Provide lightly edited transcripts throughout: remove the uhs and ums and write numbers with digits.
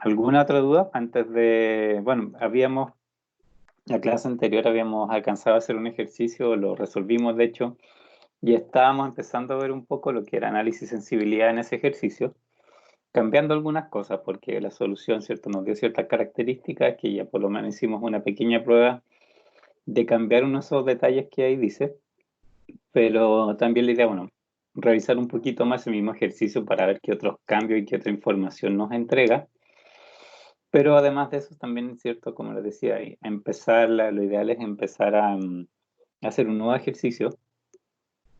¿Alguna otra duda antes de, bueno, la clase anterior habíamos alcanzado a hacer un ejercicio, lo resolvimos de hecho, y estábamos empezando a ver un poco lo que era análisis y sensibilidad en ese ejercicio, cambiando algunas cosas, porque la solución, ¿cierto?, nos dio ciertas características que ya por lo menos hicimos una pequeña prueba de cambiar unos esos detalles que ahí dice, pero también la idea, bueno, revisar un poquito más el mismo ejercicio para ver qué otros cambios y qué otra información nos entrega. Pero además de eso, también es cierto, como les decía, lo ideal es empezar a hacer un nuevo ejercicio,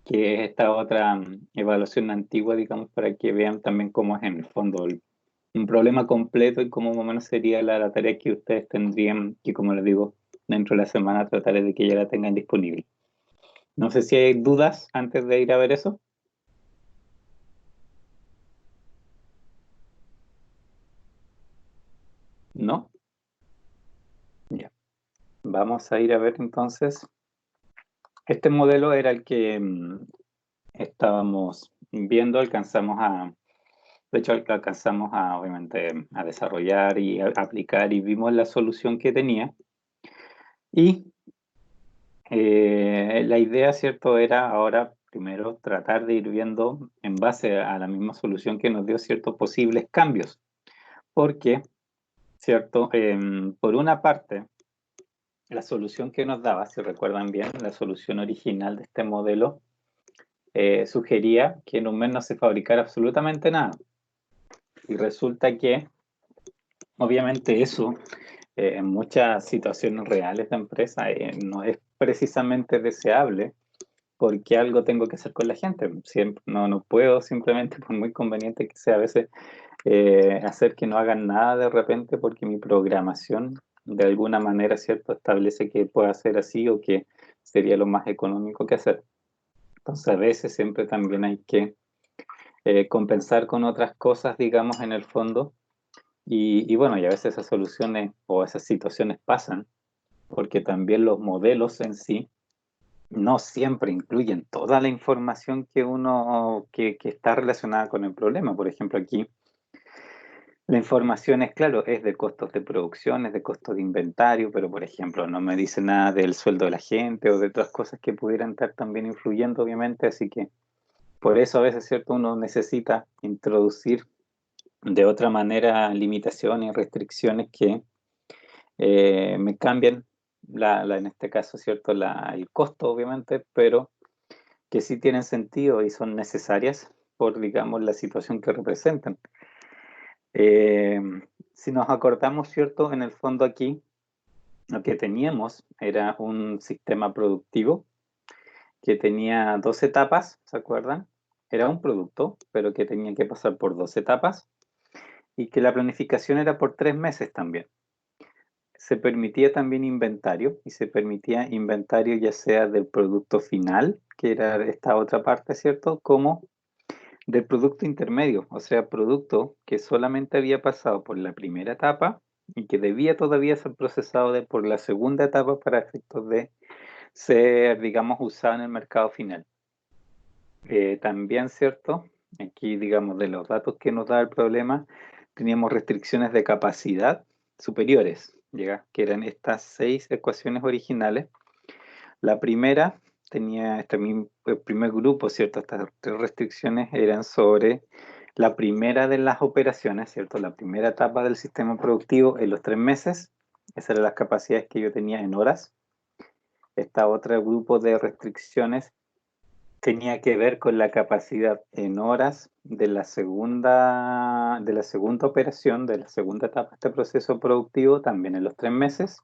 que es esta otra evaluación antigua, digamos, para que vean también cómo es en el fondo un problema completo y cómo más o menos sería la tarea que ustedes tendrían, que como les digo, dentro de la semana trataré de que ya la tengan disponible. No sé si hay dudas antes de ir a ver eso. ¿No? Ya. Vamos a ir a ver entonces. Este modelo era el que estábamos viendo, de hecho alcanzamos obviamente, a desarrollar y a aplicar y vimos la solución que tenía. Y la idea, ¿cierto?, era ahora primero tratar de ir viendo en base a la misma solución que nos dio ciertos posibles cambios. Porque, ¿cierto? Por una parte, la solución que nos daba, si recuerdan bien, la solución original de este modelo, sugería que en un mes no se fabricara absolutamente nada. Y resulta que, obviamente, eso en muchas situaciones reales de empresa no es precisamente deseable, porque algo tengo que hacer con la gente. Siempre, no puedo simplemente, por muy conveniente que sea a veces, hacer que no hagan nada de repente porque mi programación de alguna manera, ¿cierto?, establece que pueda ser así o que sería lo más económico que hacer. Entonces, a veces siempre también hay que compensar con otras cosas, digamos, en el fondo. Y bueno, y a veces esas soluciones o esas situaciones pasan porque también los modelos en sí no siempre incluyen toda la información que está relacionada con el problema. Por ejemplo, aquí la información es, claro, es de costos de producción, es de costos de inventario, pero por ejemplo no me dice nada del sueldo de la gente o de otras cosas que pudieran estar también influyendo, obviamente, así que por eso a veces, ¿cierto?, uno necesita introducir de otra manera limitaciones y restricciones que me cambian en este caso, ¿cierto?, el costo, obviamente, pero que sí tienen sentido y son necesarias por, digamos, la situación que representan. Eh, si nos acordamos, ¿cierto?, en el fondo aquí lo que teníamos era un sistema productivo que tenía 2 etapas, ¿se acuerdan? Era un producto, pero que tenía que pasar por 2 etapas y que la planificación era por 3 meses también. Se permitía también inventario y se permitía inventario ya sea del producto final, que era esta otra parte, ¿cierto?, como del producto intermedio, o sea, producto que solamente había pasado por la primera etapa y que debía todavía ser procesado por la segunda etapa para efectos de ser, digamos, usado en el mercado final. También, ¿cierto? Aquí, digamos, de los datos que nos da el problema, teníamos restricciones de capacidad superiores, ¿ya?, que eran estas 6 ecuaciones originales. La primera tenía el primer grupo, ¿cierto? Estas 3 restricciones eran sobre la primera de las operaciones, ¿cierto? La primera etapa del sistema productivo en los 3 meses. Esas eran las capacidades que yo tenía en horas. Esta otra grupo de restricciones tenía que ver con la capacidad en horas de la segunda operación, de la segunda etapa de este proceso productivo, también en los 3 meses.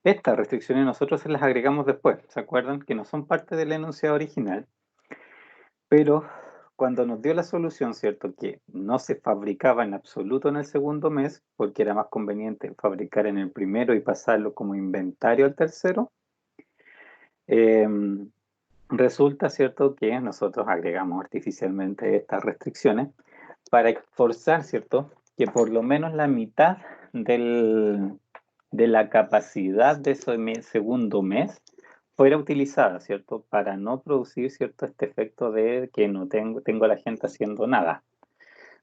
Estas restricciones nosotros se las agregamos después, ¿se acuerdan? Que no son parte del enunciado original, pero cuando nos dio la solución, ¿cierto?, que no se fabricaba en absoluto en el segundo mes, porque era más conveniente fabricar en el primero y pasarlo como inventario al tercero, resulta, ¿cierto?, que nosotros agregamos artificialmente estas restricciones para forzar, ¿cierto?, que por lo menos la mitad de la capacidad de ese segundo mes fuera utilizada, ¿cierto?, para no producir, ¿cierto?, este efecto de que no tengo a la gente haciendo nada.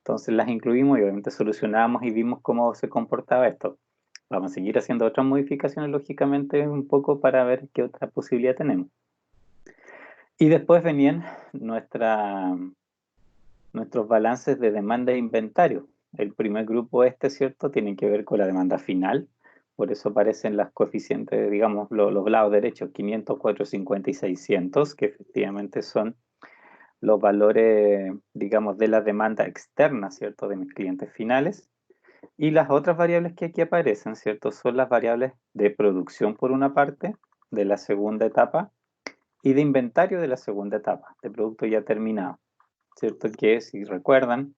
Entonces las incluimos y obviamente solucionamos y vimos cómo se comportaba esto. Vamos a seguir haciendo otras modificaciones, lógicamente, un poco para ver qué otra posibilidad tenemos. Y después venían nuestros balances de demanda e inventario. El primer grupo ¿cierto? Tiene que ver con la demanda final. Por eso aparecen las coeficientes, digamos, los lados derechos, 500, 450 y 600, que efectivamente son los valores, digamos, de la demanda externa, ¿cierto? De mis clientes finales. Y las otras variables que aquí aparecen, ¿cierto? Son las variables de producción por una parte, de la segunda etapa, y de inventario de la segunda etapa, de producto ya terminado, ¿cierto? Que si recuerdan,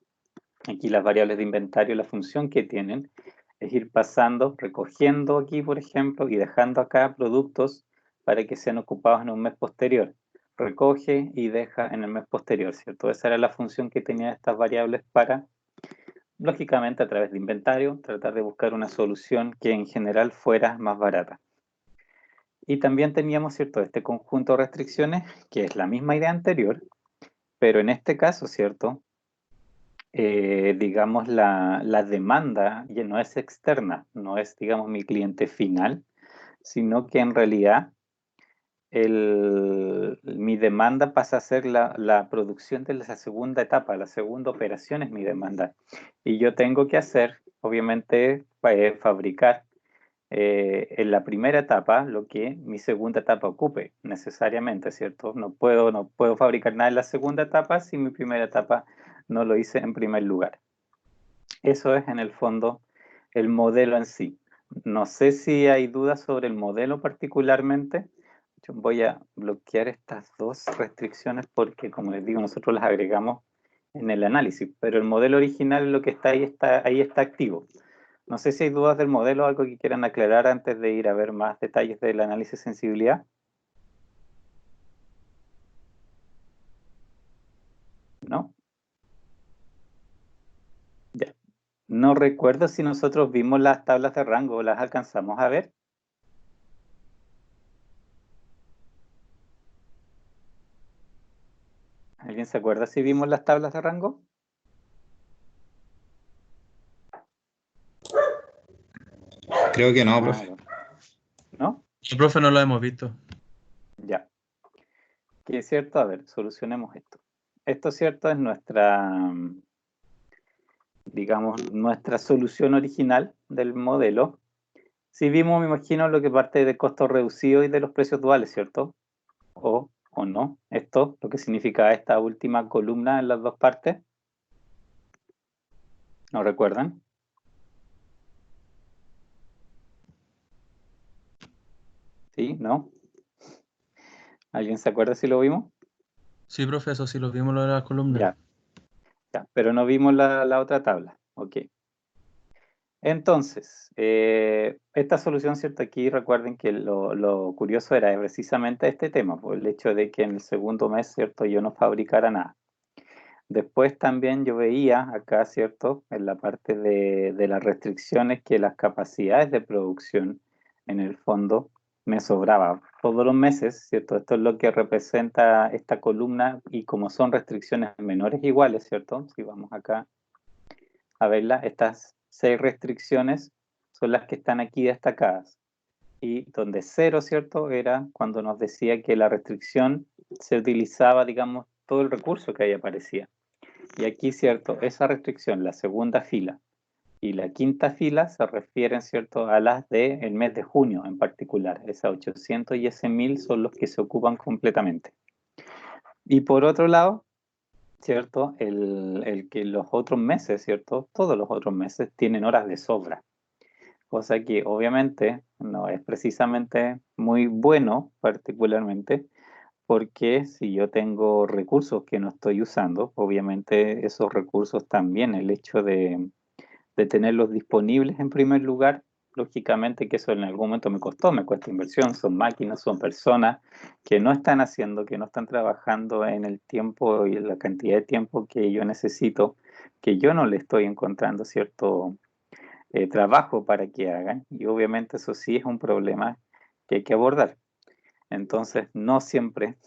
aquí las variables de inventario, la función que tienen es ir pasando, recogiendo aquí, por ejemplo, y dejando acá productos para que sean ocupados en un mes posterior. Recoge y deja en el mes posterior, ¿cierto? Esa era la función que tenían estas variables para, lógicamente, a través de inventario, tratar de buscar una solución que en general fuera más barata. Y también teníamos, ¿cierto?, este conjunto de restricciones, que es la misma idea anterior, pero en este caso, ¿cierto?, digamos, la demanda ya no es externa, no es, digamos, mi cliente final, sino que en realidad mi demanda pasa a ser la producción de la segunda etapa, la segunda operación es mi demanda. Y yo tengo que hacer, obviamente, fabricar en la primera etapa lo que mi segunda etapa ocupe, necesariamente, ¿cierto? No puedo fabricar nada en la segunda etapa si mi primera etapa no lo hice en primer lugar. Eso es, en el fondo, el modelo en sí. No sé si hay dudas sobre el modelo particularmente. Yo voy a bloquear estas dos restricciones porque, como les digo, nosotros las agregamos en el análisis, pero el modelo original, lo que ahí está activo. No sé si hay dudas del modelo, algo que quieran aclarar antes de ir a ver más detalles del análisis de sensibilidad. ¿No? Ya. No recuerdo si nosotros vimos las tablas de rango, ¿las alcanzamos a ver? ¿Alguien se acuerda si vimos las tablas de rango? Creo que no, Ah, profe. bueno. ¿No? Sí, profe, no lo hemos visto. Ya. ¿Qué es cierto? A ver, solucionemos esto. Esto, cierto, es nuestra, digamos, nuestra solución original del modelo. Si vimos, me imagino, lo que parte de costos reducidos y de los precios duales, ¿cierto? O no. Esto, lo que significa esta última columna en las dos partes. ¿No recuerdan? ¿Sí? ¿No? ¿Alguien se acuerda si lo vimos? Sí, profe, eso sí lo vimos lo de la columna. Ya. Ya, pero no vimos la otra tabla. Ok. Entonces, esta solución, ¿cierto? Aquí recuerden que lo curioso era precisamente este tema, por el hecho de que en el segundo mes, ¿cierto? Yo no fabricara nada. Después también yo veía acá, ¿cierto? En la parte de las restricciones que las capacidades de producción, en el fondo, me sobraba todos los meses, ¿cierto? Esto es lo que representa esta columna y como son restricciones menores iguales, ¿cierto? Si vamos acá a verla, estas 6 restricciones son las que están aquí destacadas. Y donde 0, ¿cierto? Era cuando nos decía que la restricción se utilizaba, digamos, todo el recurso que ahí aparecía. Y aquí, ¿cierto? Esa restricción, la segunda fila y la quinta fila se refieren, ¿cierto? A las del mes de junio en particular. Esa 800 y ese 1000 son los que se ocupan completamente. Y por otro lado, ¿cierto? El que los otros meses, ¿cierto? Todos los otros meses tienen horas de sobra. Cosa que obviamente no es precisamente muy bueno, particularmente, porque si yo tengo recursos que no estoy usando, obviamente esos recursos también, el hecho de tenerlos disponibles en primer lugar, lógicamente que eso en algún momento me cuesta inversión, son máquinas, son personas que no están haciendo, que no están trabajando en el tiempo y en la cantidad de tiempo que yo necesito, que yo no le estoy encontrando cierto trabajo para que hagan, y obviamente eso sí es un problema que hay que abordar. Entonces, no siempre,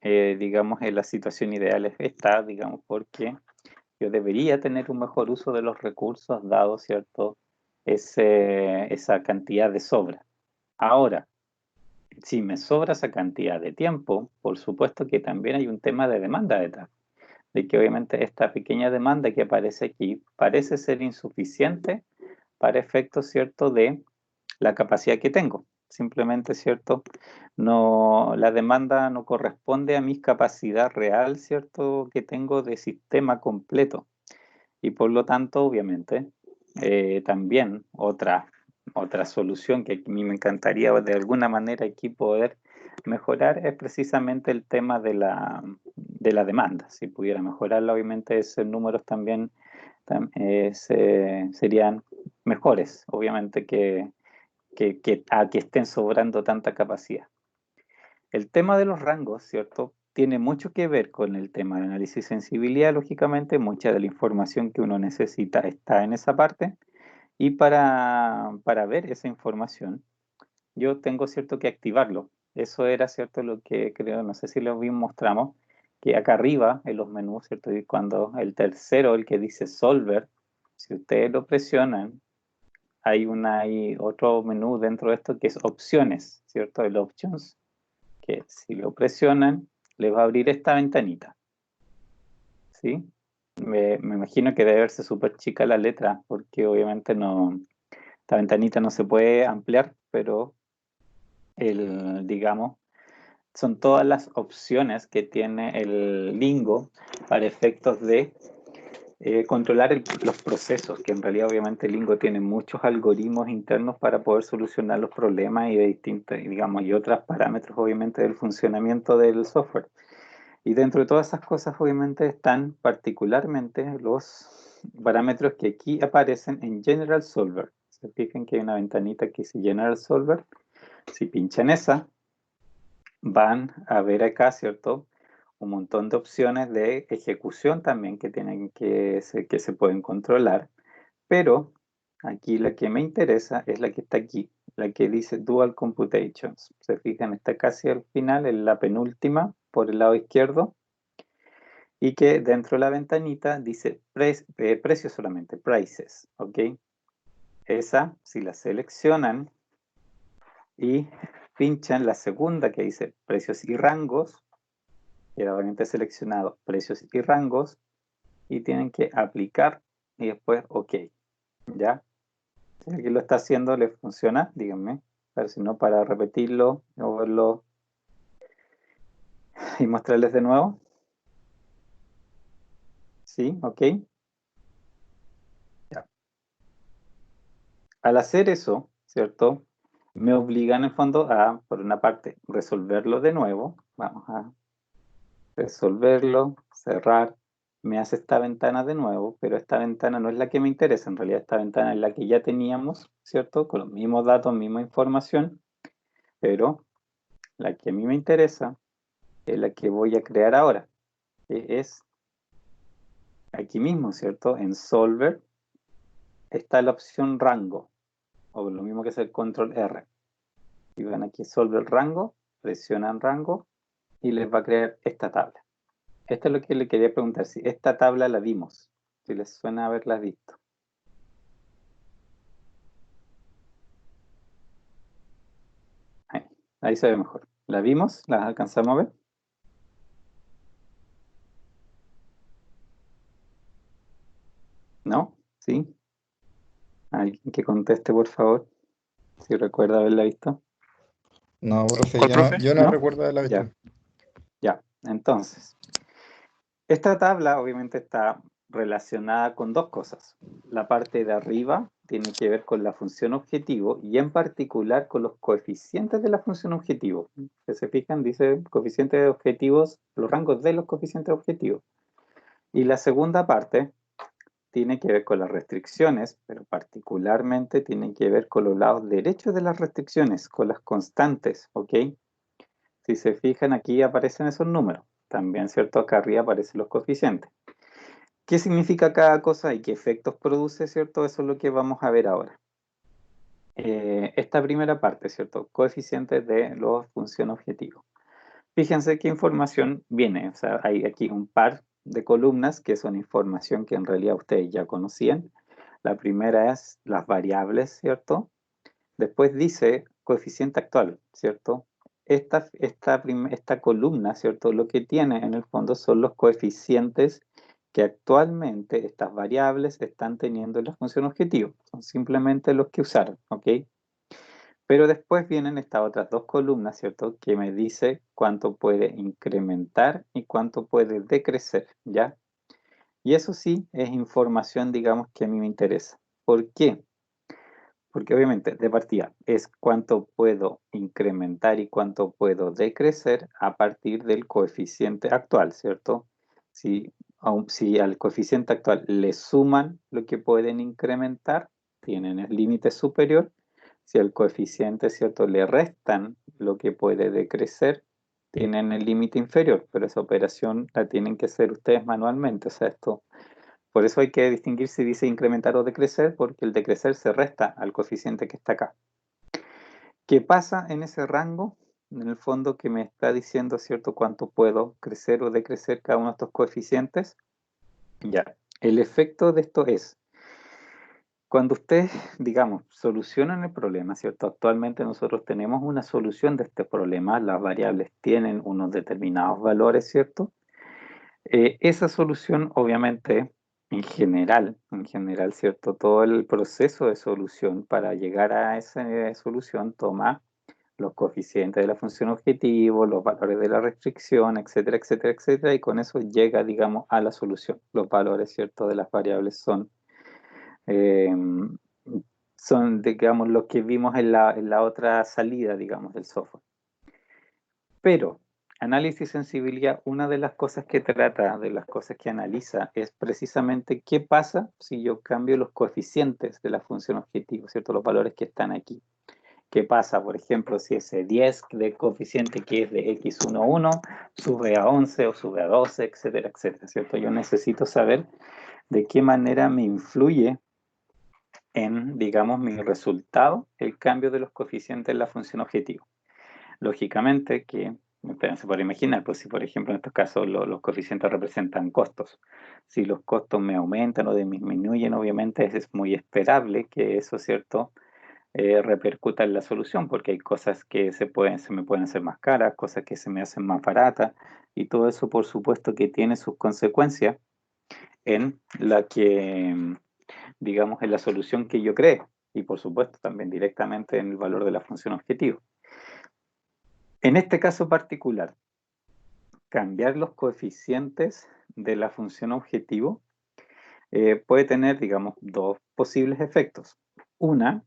digamos, en la situación ideal está, digamos, porque Yo debería tener un mejor uso de los recursos dado, ¿cierto? Esa cantidad de sobra. Ahora, si me sobra esa cantidad de tiempo, por supuesto que también hay un tema de demanda detrás, de que obviamente esta pequeña demanda que aparece aquí parece ser insuficiente para efectos, ¿cierto?, de la capacidad que tengo. Simplemente, ¿cierto?, no, la demanda no corresponde a mi capacidad real, ¿cierto?, que tengo de sistema completo. Y por lo tanto, obviamente, también otra solución que a mí me encantaría de alguna manera aquí poder mejorar es precisamente el tema de la demanda. Si pudiera mejorarla, obviamente esos números también serían mejores, obviamente, que estén sobrando tanta capacidad. El tema de los rangos, ¿cierto?, tiene mucho que ver con el tema de análisis de sensibilidad, lógicamente, mucha de la información que uno necesita está en esa parte, y para ver esa información, yo tengo, ¿cierto?, que activarlo. Eso era, ¿cierto?, lo que creo, no sé si lo bien mostramos, que acá arriba en los menús, ¿cierto?, y cuando el tercero, el que dice Solver, si ustedes lo presionan, hay otro menú dentro de esto que es opciones, ¿cierto?, el options, que si lo presionan, les va a abrir esta ventanita, ¿sí? Me imagino que debe verse súper chica la letra, porque obviamente no, esta ventanita no se puede ampliar, pero digamos, son todas las opciones que tiene el Lingo para efectos de controlar los procesos, que en realidad obviamente Lingo tiene muchos algoritmos internos para poder solucionar los problemas y de distintos, digamos, y otros parámetros obviamente del funcionamiento del software. Y dentro de todas esas cosas obviamente están particularmente los parámetros que aquí aparecen en General Solver. Se fijan que hay una ventanita que dice General Solver. Si pinchan esa, van a ver acá, ¿cierto?, un montón de opciones de ejecución también que tienen que se pueden controlar, pero aquí la que me interesa es la que está aquí, la que dice Dual Computations. Se fijan, está casi al final, en la penúltima, por el lado izquierdo, y que dentro de la ventanita dice precio solamente, prices, ¿ok? Esa, si la seleccionan y pinchan la segunda que dice precios y rangos, queda obviamente seleccionado precios y rangos, y tienen que aplicar y después OK, ¿ya? Si alguien lo está haciendo, ¿le funciona? Díganme, pero si no, para repetirlo o verlo y mostrarles de nuevo. ¿Sí? ¿OK? Ya. Al hacer eso, ¿cierto?, me obligan en el fondo a, por una parte, resolverlo de nuevo. Vamos a resolverlo, cerrar, me hace esta ventana de nuevo, pero esta ventana no es la que me interesa, en realidad esta ventana es la que ya teníamos, ¿cierto?, con los mismos datos, misma información, pero la que a mí me interesa es la que voy a crear ahora, que es aquí mismo, ¿cierto?, en Solver está la opción rango, o lo mismo que es el control R. Y van aquí Solver rango, presionan rango y les va a crear esta tabla. Esto es lo que le quería preguntar, si esta tabla la vimos, si les suena haberla visto. Ahí se ve mejor. ¿La vimos? ¿La alcanzamos a ver? ¿No? ¿Sí? Alguien que conteste, por favor, si recuerda haberla visto. No, profe, ¿Cuál, profe? yo no ¿No? recuerdo haberla visto. Ya, ya. Entonces, esta tabla obviamente está relacionada con dos cosas. La parte de arriba tiene que ver con la función objetivo y en particular con los coeficientes de la función objetivo. Si se fijan, dice coeficientes de objetivos, los rangos de los coeficientes objetivos. Y la segunda parte tiene que ver con las restricciones, pero particularmente tiene que ver con los lados derechos de las restricciones, con las constantes, ¿ok? Si se fijan, aquí aparecen esos números. También, ¿cierto? Acá arriba aparecen los coeficientes. ¿Qué significa cada cosa y qué efectos produce, ¿cierto? Eso es lo que vamos a ver ahora. Esta primera parte, ¿cierto? Coeficientes de la función objetivo. Fíjense qué información viene. O sea, hay aquí un par de columnas, que son información que en realidad ustedes ya conocían. La primera es las variables, ¿cierto? Después dice coeficiente actual, ¿cierto? Esta columna, ¿cierto? Lo que tiene en el fondo son los coeficientes que actualmente estas variables están teniendo en la función objetivo. Son simplemente los que usaron, ¿ok? Pero después vienen estas otras dos columnas, ¿cierto? Que me dice cuánto puede incrementar y cuánto puede decrecer, ¿ya? Y eso sí es información, digamos, que a mí me interesa. ¿Por qué? Porque obviamente, de partida, es cuánto puedo incrementar y cuánto puedo decrecer a partir del coeficiente actual, ¿cierto? Si al coeficiente actual le suman lo que pueden incrementar, tienen el límite superior. Si al coeficiente, ¿cierto?, le restan lo que puede decrecer, tienen el límite inferior, pero esa operación la tienen que hacer ustedes manualmente. O sea, por eso hay que distinguir si dice incrementar o decrecer, porque el decrecer se resta al coeficiente que está acá. ¿Qué pasa en ese rango? En el fondo que me está diciendo, ¿cierto?, cuánto puedo crecer o decrecer cada uno de estos coeficientes. Ya, el efecto de esto es, cuando ustedes, digamos, solucionan el problema, ¿cierto? Actualmente nosotros tenemos una solución de este problema, las variables tienen unos determinados valores, ¿cierto? Esa solución, obviamente, en general, ¿cierto? Todo el proceso de solución para llegar a esa solución toma los coeficientes de la función objetivo, los valores de la restricción, etcétera, etcétera, etcétera, y con eso llega, digamos, a la solución. Los valores, ¿cierto?, de las variables son, digamos, los que vimos en la otra salida, digamos, del software. Pero análisis sensibilidad, una de las cosas que trata, de las cosas que analiza, es precisamente qué pasa si yo cambio los coeficientes de la función objetivo, ¿cierto? Los valores que están aquí. ¿Qué pasa, por ejemplo, si ese 10 de coeficiente que es de x11 sube a 11 o sube a 12, etcétera, etcétera, ¿cierto? Yo necesito saber de qué manera me influye en, digamos, mi resultado el cambio de los coeficientes en la función objetivo. Lógicamente que, se puede imaginar, pues si por ejemplo en estos casos los coeficientes representan costos, si los costos me aumentan o disminuyen, obviamente es muy esperable que eso, ¿cierto?, repercuta en la solución, porque hay cosas que se me pueden hacer más caras, cosas que se me hacen más baratas, y todo eso por supuesto que tiene sus consecuencias en digamos, en la solución que yo cree, y por supuesto también directamente en el valor de la función objetivo. En este caso particular, cambiar los coeficientes de la función objetivo puede tener, digamos, dos posibles efectos. Una,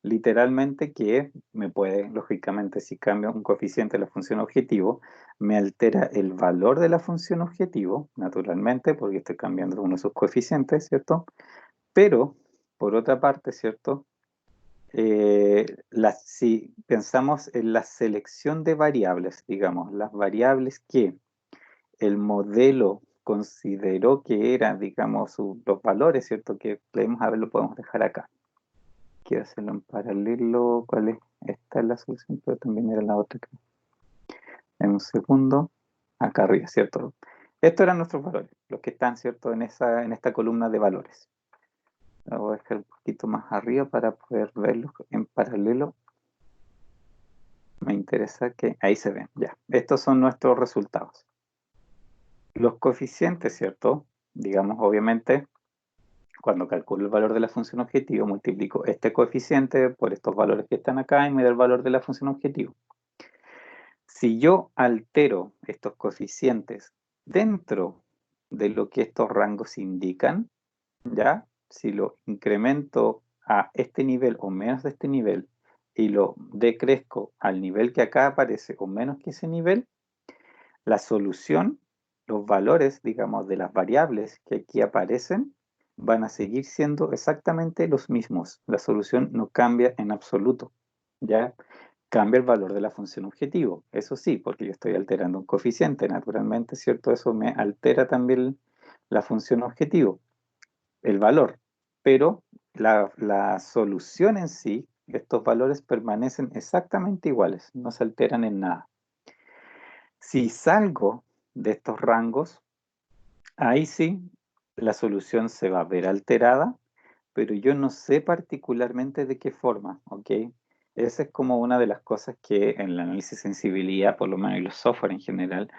literalmente que me puede, lógicamente, si cambio un coeficiente de la función objetivo, me altera el valor de la función objetivo, naturalmente, porque estoy cambiando uno de sus coeficientes, ¿cierto? Pero, por otra parte, ¿cierto? Si pensamos en la selección de variables, digamos, las variables que el modelo consideró que eran, digamos, los valores, ¿cierto? Que lo podemos dejar acá. Quiero hacerlo en paralelo. ¿Cuál es? Esta es la solución, pero también era la otra. En un segundo. Acá arriba, ¿cierto? Estos eran nuestros valores, los que están, ¿cierto?, en esta columna de valores. La voy a dejar un poquito más arriba para poder verlos en paralelo. Me interesa que ahí se ven, ya. Estos son nuestros resultados. Los coeficientes, ¿cierto? Digamos, obviamente, cuando calculo el valor de la función objetivo, multiplico este coeficiente por estos valores que están acá y me da el valor de la función objetivo. Si yo altero estos coeficientes dentro de lo que estos rangos indican, ¿ya? Si lo incremento a este nivel o menos de este nivel y lo decrezco al nivel que acá aparece o menos que ese nivel, la solución, los valores, digamos, de las variables que aquí aparecen, van a seguir siendo exactamente los mismos. La solución no cambia en absoluto, ¿ya? Cambia el valor de la función objetivo, eso sí, porque yo estoy alterando un coeficiente, naturalmente, ¿cierto? Eso me altera también la función objetivo, el valor, pero la solución en sí, estos valores permanecen exactamente iguales, no se alteran en nada. Si salgo de estos rangos, Ahí sí, la solución se va a ver alterada, pero yo no sé particularmente de qué forma, ¿ok? Esa es como una de las cosas que en el análisis de sensibilidad, por lo menos en los software en general,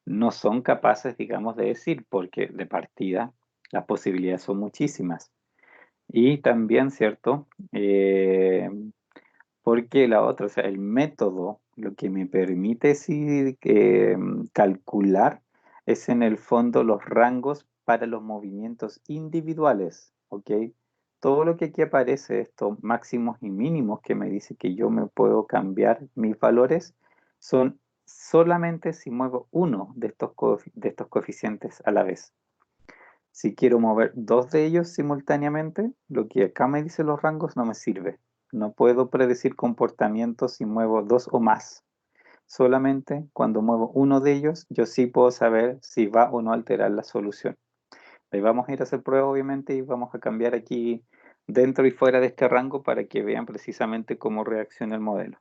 no son capaces, digamos, de decir, porque de partida las posibilidades son muchísimas. Y también, ¿cierto? Porque la otra, o sea, el método, lo que me permite sí, calcular es en el fondo los rangos para los movimientos individuales, ¿ok? Todo lo que aquí aparece, estos máximos y mínimos que me dice que yo me puedo cambiar mis valores, son solamente si muevo uno de de estos coeficientes a la vez. Si quiero mover dos de ellos simultáneamente, lo que acá me dice los rangos no me sirve. No puedo predecir comportamientos si muevo dos o más. Solamente cuando muevo uno de ellos, yo sí puedo saber si va o no a alterar la solución. Ahí vamos a ir a hacer prueba, obviamente, y vamos a cambiar aquí dentro y fuera de este rango para que vean precisamente cómo reacciona el modelo.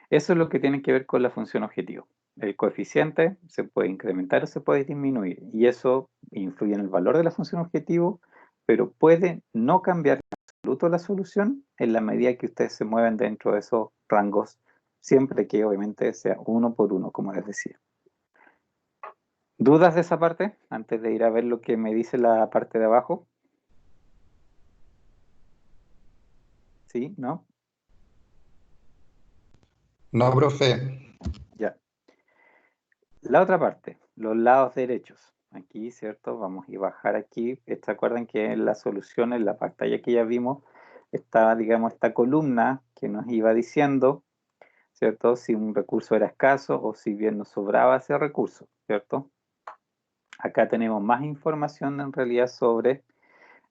Eso es lo que tiene que ver con la función objetivo. El coeficiente se puede incrementar o se puede disminuir y eso influye en el valor de la función objetivo, pero puede no cambiar en absoluto la solución en la medida que ustedes se mueven dentro de esos rangos, siempre que obviamente sea uno por uno, como les decía. ¿Dudas de esa parte? Antes de ir a ver lo que me dice la parte de abajo. ¿Sí? ¿No? No, profe. Ya. La otra parte, los lados derechos. Aquí, ¿cierto? Vamos a bajar aquí. ¿Se acuerdan que en la solución, en la pantalla que ya vimos, estaba, digamos, esta columna que nos iba diciendo, ¿cierto? Si un recurso era escaso o si bien nos sobraba ese recurso, ¿cierto? Acá tenemos más información en realidad sobre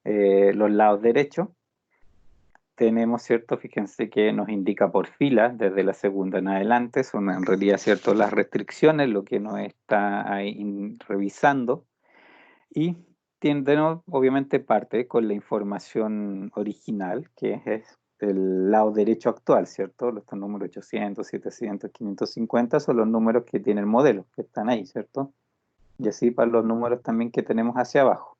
los lados derechos. Tenemos, ¿cierto? Fíjense que nos indica por fila, desde la segunda en adelante, son en realidad, ¿cierto? Las restricciones, lo que nos está ahí revisando. Y tiene, obviamente, parte con la información original, que es el lado derecho actual, ¿cierto? Los números 800, 700, 550 son los números que tiene el modelo, que están ahí, ¿cierto? Y así para los números también que tenemos hacia abajo.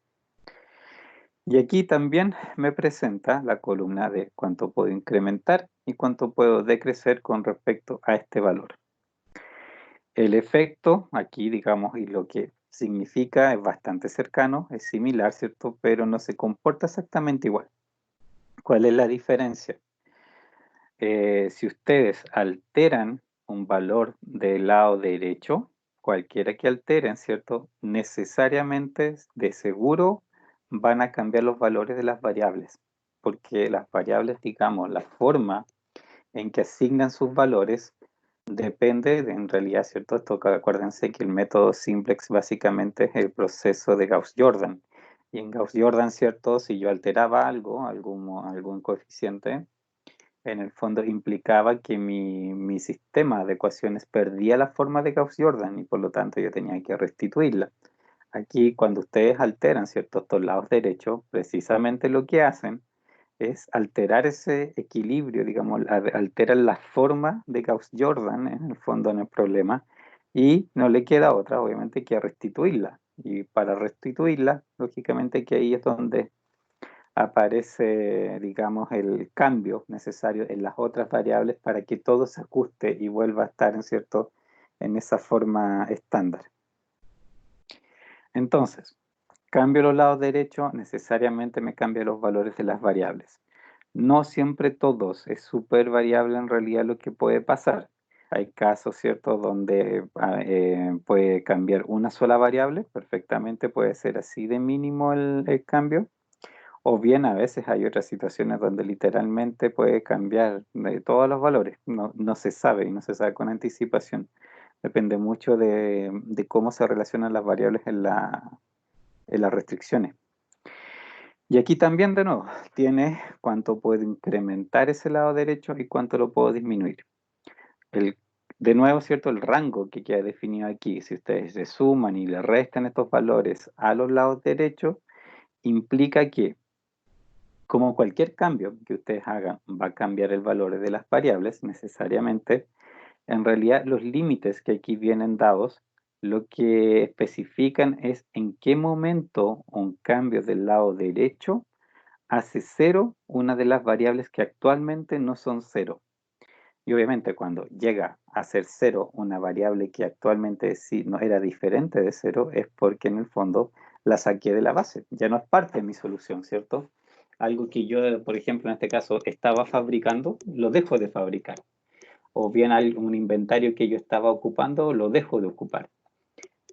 Y aquí también me presenta la columna de cuánto puedo incrementar y cuánto puedo decrecer con respecto a este valor. El efecto aquí, digamos, y lo que significa es bastante cercano, es similar, ¿cierto? Pero no se comporta exactamente igual. ¿Cuál es la diferencia? Si ustedes alteran un valor del lado derecho, cualquiera que alteren, ¿cierto? Necesariamente, de seguro, van a cambiar los valores de las variables, porque las variables, digamos, la forma en que asignan sus valores depende de, en realidad, ¿cierto? Esto, acuérdense que el método simplex básicamente es el proceso de Gauss-Jordan. Y en Gauss-Jordan, ¿cierto? Si yo alteraba algo, algún coeficiente, en el fondo implicaba que mi sistema de ecuaciones perdía la forma de Gauss-Jordan y por lo tanto yo tenía que restituirla. Aquí, cuando ustedes alteran, ¿cierto? Estos lados derechos, precisamente lo que hacen es alterar ese equilibrio, digamos, alteran la forma de Gauss-Jordan, en el fondo en el problema, y no le queda otra, obviamente, que restituirla. Y para restituirla, lógicamente que ahí es donde aparece, digamos, el cambio necesario en las otras variables para que todo se ajuste y vuelva a estar, en esa forma estándar. Entonces, cambio los lados derechos, necesariamente me cambia los valores de las variables. No siempre todos, es súper variable en realidad lo que puede pasar. Hay casos, ¿cierto?, donde puede cambiar una sola variable, perfectamente puede ser así de mínimo el cambio, o bien a veces hay otras situaciones donde literalmente puede cambiar de todos los valores, no se sabe y no se sabe con anticipación. Depende mucho de cómo se relacionan las variables en las restricciones. Y aquí también, de nuevo, tiene cuánto puedo incrementar ese lado derecho y cuánto lo puedo disminuir. De nuevo, ¿cierto? El rango que queda definido aquí, si ustedes le suman y le restan estos valores a los lados derechos, implica que, como cualquier cambio que ustedes hagan va a cambiar el valor de las variables necesariamente, en realidad los límites que aquí vienen dados lo que especifican es en qué momento un cambio del lado derecho hace cero una de las variables que actualmente no son cero. Y obviamente cuando llega a ser cero una variable que actualmente sí no era diferente de cero, es porque en el fondo la saqué de la base. Ya no es parte de mi solución, ¿cierto? Algo que yo, por ejemplo, en este caso estaba fabricando, lo dejo de fabricar. O bien un inventario que yo estaba ocupando, lo dejo de ocupar.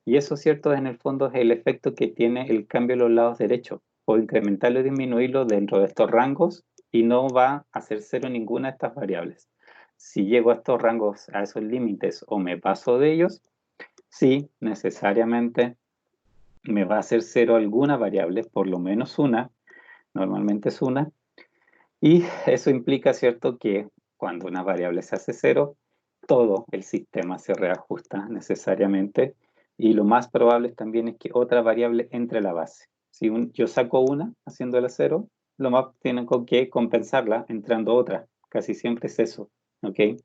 Y eso, ¿cierto? En el fondo es el efecto que tiene el cambio en los lados derechos. Puedo incrementarlo y disminuirlo dentro de estos rangos y no va a ser cero ninguna de estas variables. Si llego a estos rangos, a esos límites o me paso de ellos, sí, necesariamente me va a hacer cero alguna variable, por lo menos una, normalmente es una, y eso implica, ¿cierto?, que cuando una variable se hace cero, todo el sistema se reajusta necesariamente y lo más probable también es que otra variable entre a la base. Si yo saco una haciéndola cero, lo más tengo que compensarla entrando otra. Casi siempre es eso, ¿ok?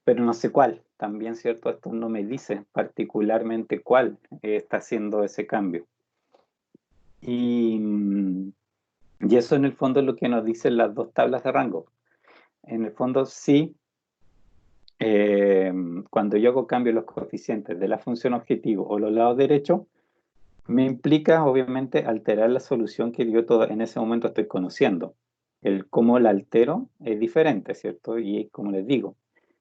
Pero no sé cuál. También, ¿cierto? Esto no me dice particularmente cuál está haciendo ese cambio. Y eso en el fondo es lo que nos dicen las dos tablas de rango. En el fondo sí, cuando yo hago cambio en los coeficientes de la función objetivo o los lados derechos, me implica obviamente alterar la solución que yo en ese momento estoy conociendo. El cómo la altero es diferente, ¿cierto? Y como les digo,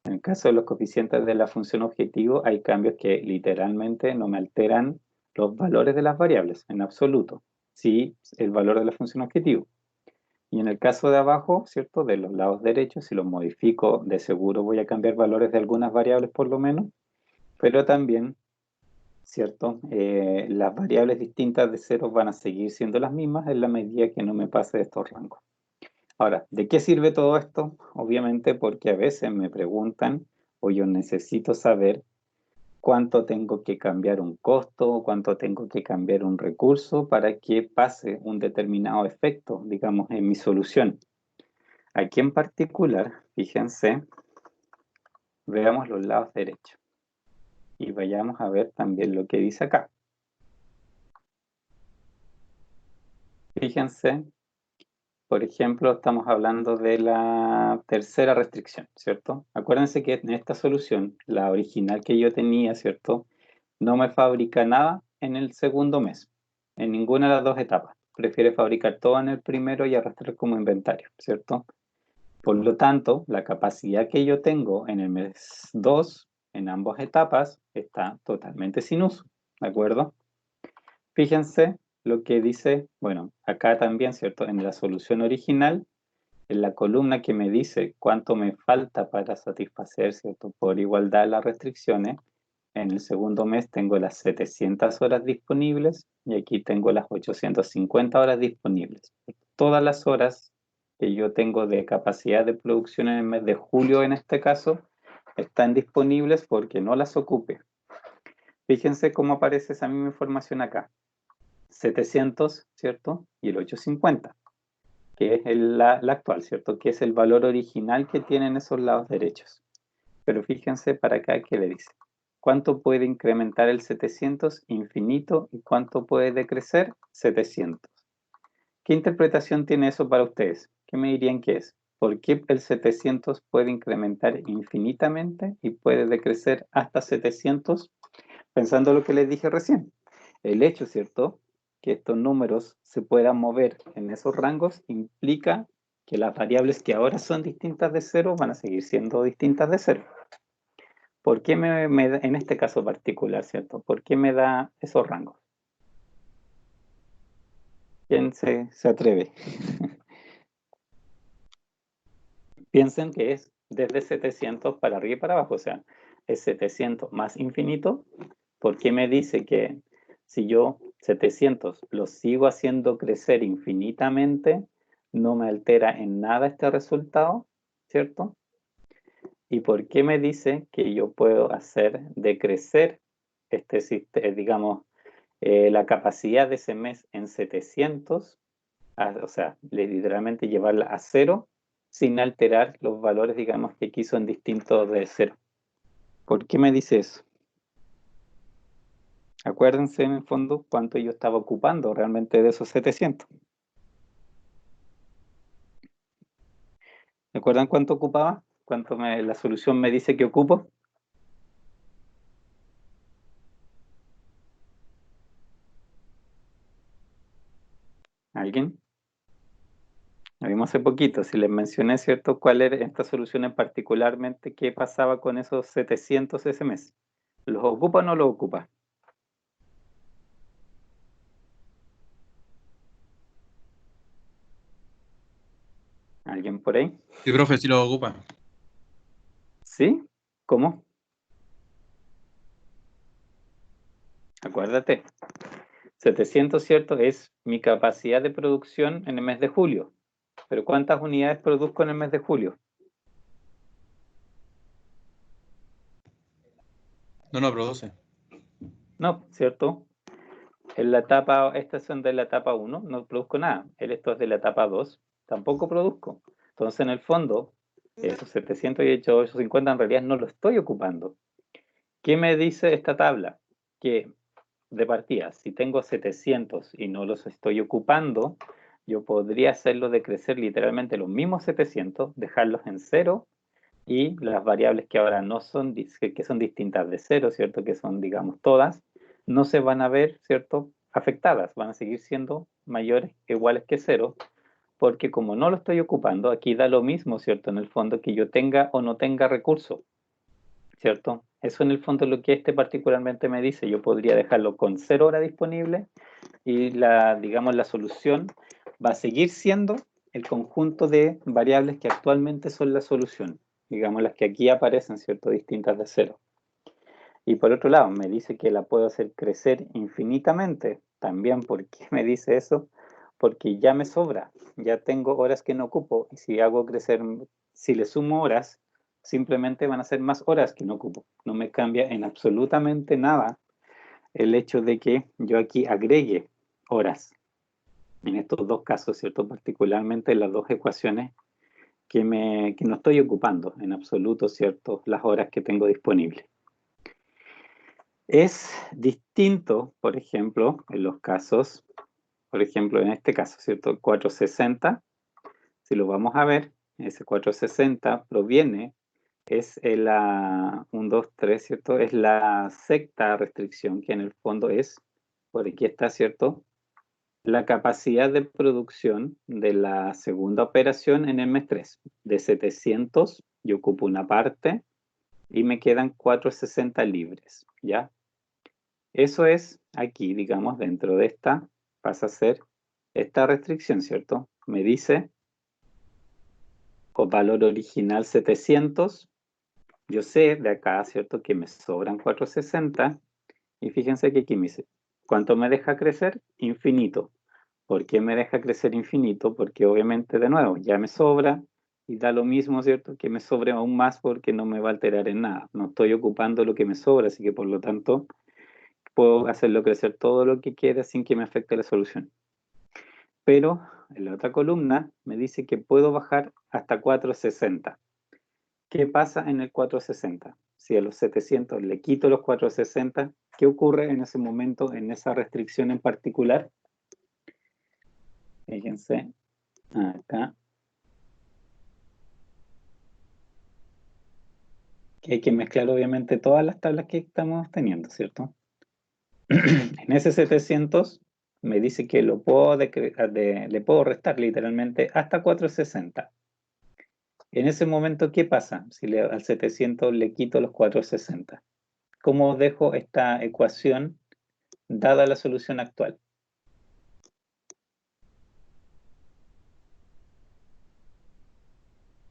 en el caso de los coeficientes de la función objetivo hay cambios que literalmente no me alteran los valores de las variables en absoluto, sí el valor de la función objetivo. Y en el caso de abajo, ¿cierto? De los lados derechos, si los modifico, de seguro voy a cambiar valores de algunas variables por lo menos, pero también, ¿cierto? Las variables distintas de ceros van a seguir siendo las mismas en la medida que no me pase de estos rangos. Ahora, ¿de qué sirve todo esto? Obviamente porque a veces me preguntan o yo necesito saber cuánto tengo que cambiar un costo, cuánto tengo que cambiar un recurso para que pase un determinado efecto, digamos, en mi solución. Aquí en particular, fíjense, veamos los lados derechos y vayamos a ver también lo que dice acá. Fíjense, por ejemplo, estamos hablando de la tercera restricción, ¿cierto? Acuérdense que en esta solución, la original que yo tenía, ¿cierto? No me fabrica nada en el segundo mes, en ninguna de las dos etapas. Prefiere fabricar todo en el primero y arrastrar como inventario, ¿cierto? Por lo tanto, la capacidad que yo tengo en el mes 2, en ambas etapas, está totalmente sin uso, ¿de acuerdo? Fíjense lo que dice, bueno, acá también, ¿cierto? En la solución original, en la columna que me dice cuánto me falta para satisfacer, ¿cierto? Por igualdad las restricciones, en el segundo mes tengo las 700 horas disponibles y aquí tengo las 850 horas disponibles. Todas las horas que yo tengo de capacidad de producción en el mes de julio, en este caso, están disponibles porque no las ocupe. Fíjense cómo aparece esa misma información acá. 700, ¿cierto? Y el 850, que es la actual, ¿cierto? Que es el valor original que tienen esos lados derechos. Pero fíjense para acá que le dice. ¿Cuánto puede incrementar el 700? Infinito. ¿Y cuánto puede decrecer? 700. ¿Qué interpretación tiene eso para ustedes? ¿Qué me dirían que es? ¿Por qué el 700 puede incrementar infinitamente y puede decrecer hasta 700? Pensando lo que les dije recién. El hecho, ¿cierto?, que estos números se puedan mover en esos rangos implica que las variables que ahora son distintas de cero van a seguir siendo distintas de cero. ¿Por qué en este caso particular, ¿cierto? ¿Por qué me da esos rangos? ¿Quién se atreve? Piensen que es desde 700 para arriba y para abajo, o sea, es 700 más infinito. ¿Por qué me dice que si yo 700 lo sigo haciendo crecer infinitamente, no me altera en nada este resultado, ¿cierto? ¿Y por qué me dice que yo puedo hacer decrecer digamos, la capacidad de ese mes en 700, o sea, literalmente llevarla a cero, sin alterar los valores, digamos, que aquí son distintos de cero? ¿Por qué me dice eso? Acuérdense en el fondo cuánto yo estaba ocupando realmente de esos 700. ¿Recuerdan cuánto ocupaba? ¿Cuánto la solución me dice que ocupo? ¿Alguien? Lo vimos hace poquito, si les mencioné, ¿cierto? ¿Cuál era esta solución en particularmente? ¿Qué pasaba con esos 700 ese mes? ¿Los ocupa o no los ocupa? ¿Alguien por ahí? Sí, profe, sí lo ocupa. ¿Sí? ¿Cómo? Acuérdate, 700, ¿cierto? Es mi capacidad de producción en el mes de julio. ¿Pero cuántas unidades produzco en el mes de julio? No produce. No, ¿cierto? En la etapa, estas son de la etapa 1, no produzco nada. Esto es de la etapa 2, tampoco produzco. Entonces, en el fondo, esos 700 y 850 en realidad no lo estoy ocupando. ¿Qué me dice esta tabla? Que de partida, si tengo 700 y no los estoy ocupando, yo podría hacerlo decrecer literalmente los mismos 700, dejarlos en cero, y las variables que ahora no son, que son distintas de cero, ¿cierto? Que son, digamos, todas, no se van a ver, ¿cierto? Afectadas, van a seguir siendo mayores o iguales que cero, porque como no lo estoy ocupando, aquí da lo mismo, ¿cierto? En el fondo que yo tenga o no tenga recurso, ¿cierto? Eso en el fondo es lo que este particularmente me dice. Yo podría dejarlo con 0 horas disponible y digamos, la solución va a seguir siendo el conjunto de variables que actualmente son la solución, digamos las que aquí aparecen, ¿cierto? Distintas de 0. Y por otro lado, me dice que la puedo hacer crecer infinitamente. También, ¿por qué me dice eso? Porque ya me sobra, ya tengo horas que no ocupo, y si hago crecer, si le sumo horas, simplemente van a ser más horas que no ocupo. No me cambia en absolutamente nada el hecho de que yo aquí agregue horas. En estos dos casos, ¿cierto? Particularmente las dos ecuaciones que no estoy ocupando en absoluto, ¿cierto? Las horas que tengo disponibles. Es distinto, por ejemplo, en los casos, por ejemplo, en este caso, ¿cierto? El 460, si lo vamos a ver, ese 460 proviene, es la 1, 2, 3, ¿cierto? Es la sexta restricción, que en el fondo es, por aquí está, ¿cierto? La capacidad de producción de la segunda operación en el mes 3. De 700, yo ocupo una parte y me quedan 460 libres, ¿ya? Eso es aquí, digamos, dentro de esta, pasa a ser esta restricción, ¿cierto? Me dice, con valor original 700, yo sé de acá, ¿cierto? Que me sobran 460, y fíjense que aquí me dice, ¿cuánto me deja crecer? Infinito. ¿Por qué me deja crecer infinito? Porque obviamente, de nuevo, ya me sobra, y da lo mismo, ¿cierto? Que me sobre aún más porque no me va a alterar en nada. No estoy ocupando lo que me sobra, así que por lo tanto puedo hacerlo crecer todo lo que quiera sin que me afecte la solución. Pero en la otra columna me dice que puedo bajar hasta 460. ¿Qué pasa en el 460? Si a los 700 le quito los 460, ¿qué ocurre en ese momento, en esa restricción en particular? Fíjense, acá. Que hay que mezclar obviamente todas las tablas que estamos teniendo, ¿cierto? En ese 700 me dice que lo puedo le puedo restar literalmente hasta 460. En ese momento, ¿qué pasa si al 700 le quito los 460? ¿Cómo dejo esta ecuación dada la solución actual?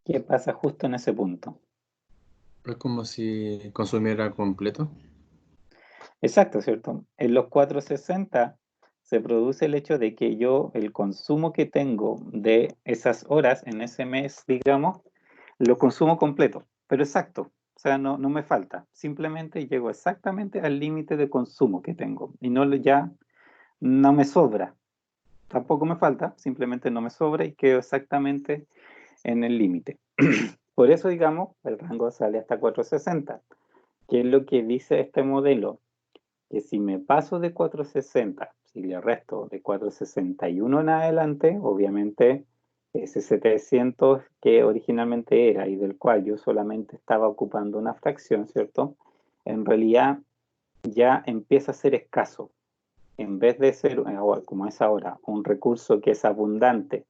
¿Qué pasa justo en ese punto? Es como si consumiera completo. Exacto, ¿cierto? En los 460 se produce el hecho de que yo, el consumo que tengo de esas horas en ese mes, digamos, lo consumo completo, pero exacto, o sea, no me falta, simplemente llego exactamente al límite de consumo que tengo, y ya no me sobra, tampoco me falta, simplemente no me sobra y quedo exactamente en el límite. Por eso, digamos, el rango sale hasta 460, que es lo que dice este modelo. que si me paso de 460, si le resto de 461 en adelante, obviamente ese 700 que originalmente era y del cual yo solamente estaba ocupando una fracción, ¿cierto? En realidad ya empieza a ser escaso. En vez de ser, como es ahora, un recurso que es abundante,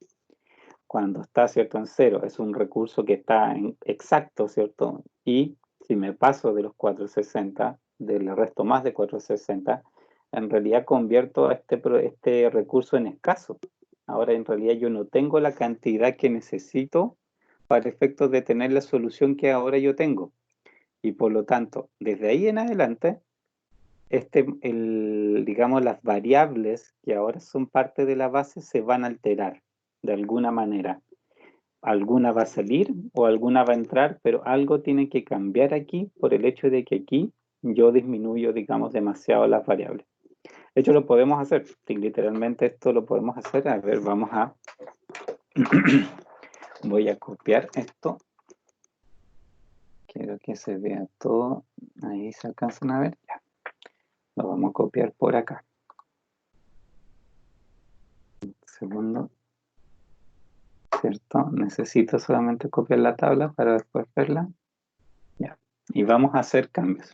cuando está, ¿cierto?, en cero, es un recurso que está en exacto, ¿cierto? Y si me paso de los 460, del resto más de 460, en realidad convierto este recurso en escaso. Ahora en realidad yo no tengo la cantidad que necesito para efectos de tener la solución que ahora yo tengo. Y por lo tanto, desde ahí en adelante, digamos, las variables que ahora son parte de la base se van a alterar de alguna manera. Alguna va a salir o alguna va a entrar, pero algo tiene que cambiar aquí por el hecho de que aquí yo disminuyo, digamos, demasiado las variables. De hecho, lo podemos hacer. Literalmente esto lo podemos hacer. A ver, vamos a... Voy a copiar esto. Quiero que se vea todo. Ahí se alcanzan a ver. Ya. Lo vamos a copiar por acá. Un segundo. ¿Cierto? Necesito solamente copiar la tabla para después verla. Ya. Y vamos a hacer cambios.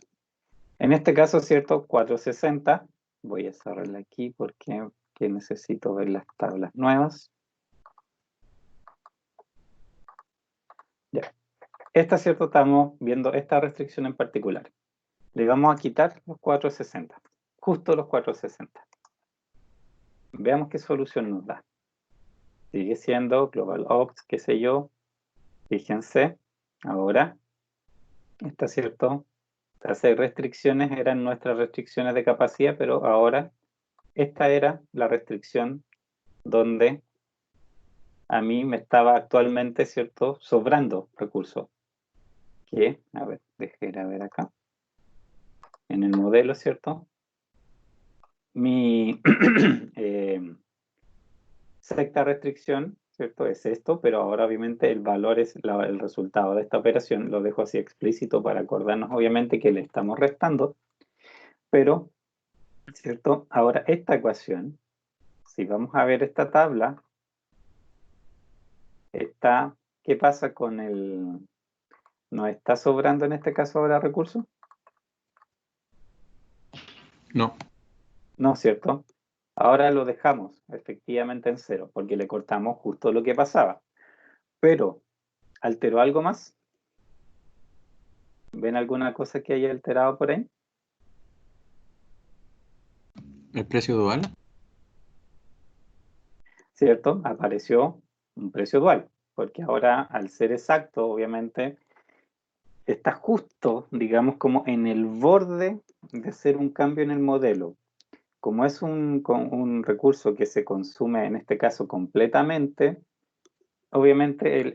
En este caso, ¿cierto? 460. Voy a cerrarla aquí porque necesito ver las tablas nuevas. Ya. Esta, ¿cierto? Estamos viendo esta restricción en particular. Le vamos a quitar los 460. Justo los 460. Veamos qué solución nos da. Sigue siendo global opt, qué sé yo. Fíjense. Ahora, está cierto. Estas 6 restricciones eran nuestras restricciones de capacidad, pero ahora esta era la restricción donde a mí me estaba actualmente, ¿cierto?, sobrando recursos. Que, a ver, déjame ir a ver acá. En el modelo, ¿cierto? Mi sexta restricción, ¿cierto? Es esto, pero ahora obviamente el valor es el resultado de esta operación. Lo dejo así explícito para acordarnos obviamente que le estamos restando. Pero, ¿cierto? Ahora esta ecuación, si vamos a ver esta tabla, ¿qué pasa con el... ¿Nos está sobrando en este caso ahora recursos? No. No, ¿cierto? Ahora lo dejamos efectivamente en cero, porque le cortamos justo lo que pasaba. Pero, ¿alteró algo más? ¿Ven alguna cosa que haya alterado por ahí? ¿El precio dual? ¿Cierto? Apareció un precio dual, porque ahora al ser exacto, obviamente, está justo, digamos, como en el borde de hacer un cambio en el modelo. Como es un recurso que se consume, en este caso, completamente, obviamente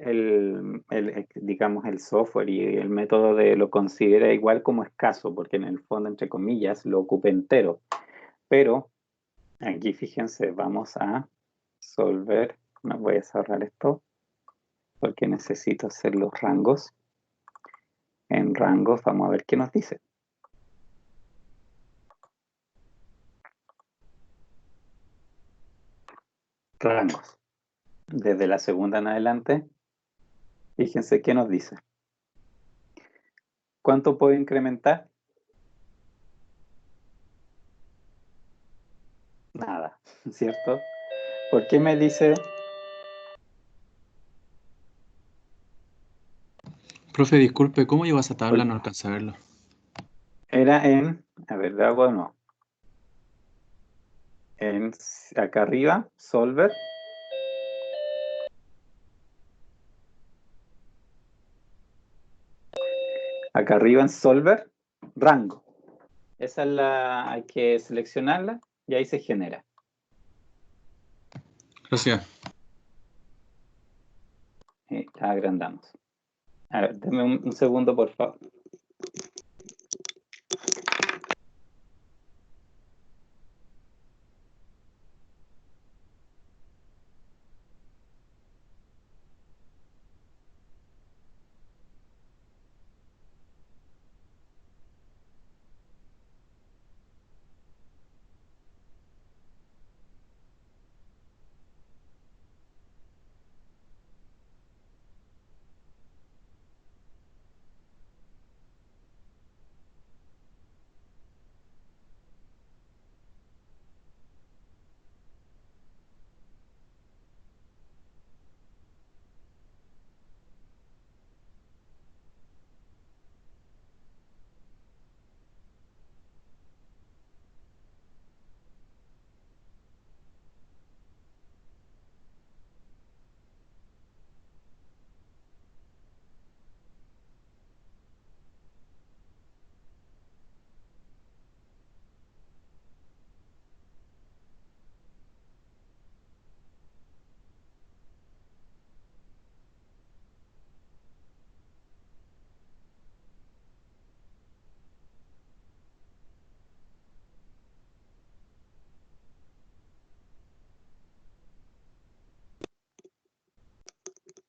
digamos, el software y el método lo considera igual como escaso, porque en el fondo, entre comillas, lo ocupa entero. Pero aquí, fíjense, vamos a solver, me voy a cerrar esto, porque necesito hacer los rangos. En rangos, vamos a ver qué nos dice. Rangos. Desde la segunda en adelante, fíjense qué nos dice. ¿Cuánto puedo incrementar? Nada, ¿cierto? ¿Por qué me dice? Profe, disculpe, ¿cómo lleva esa tabla? No alcanza a verlo. Era a ver, de agua o no. Acá arriba, solver. Acá arriba en solver, rango. Esa es hay que seleccionarla y ahí se genera. Gracias. La agrandamos. A ver, denme un segundo, por favor.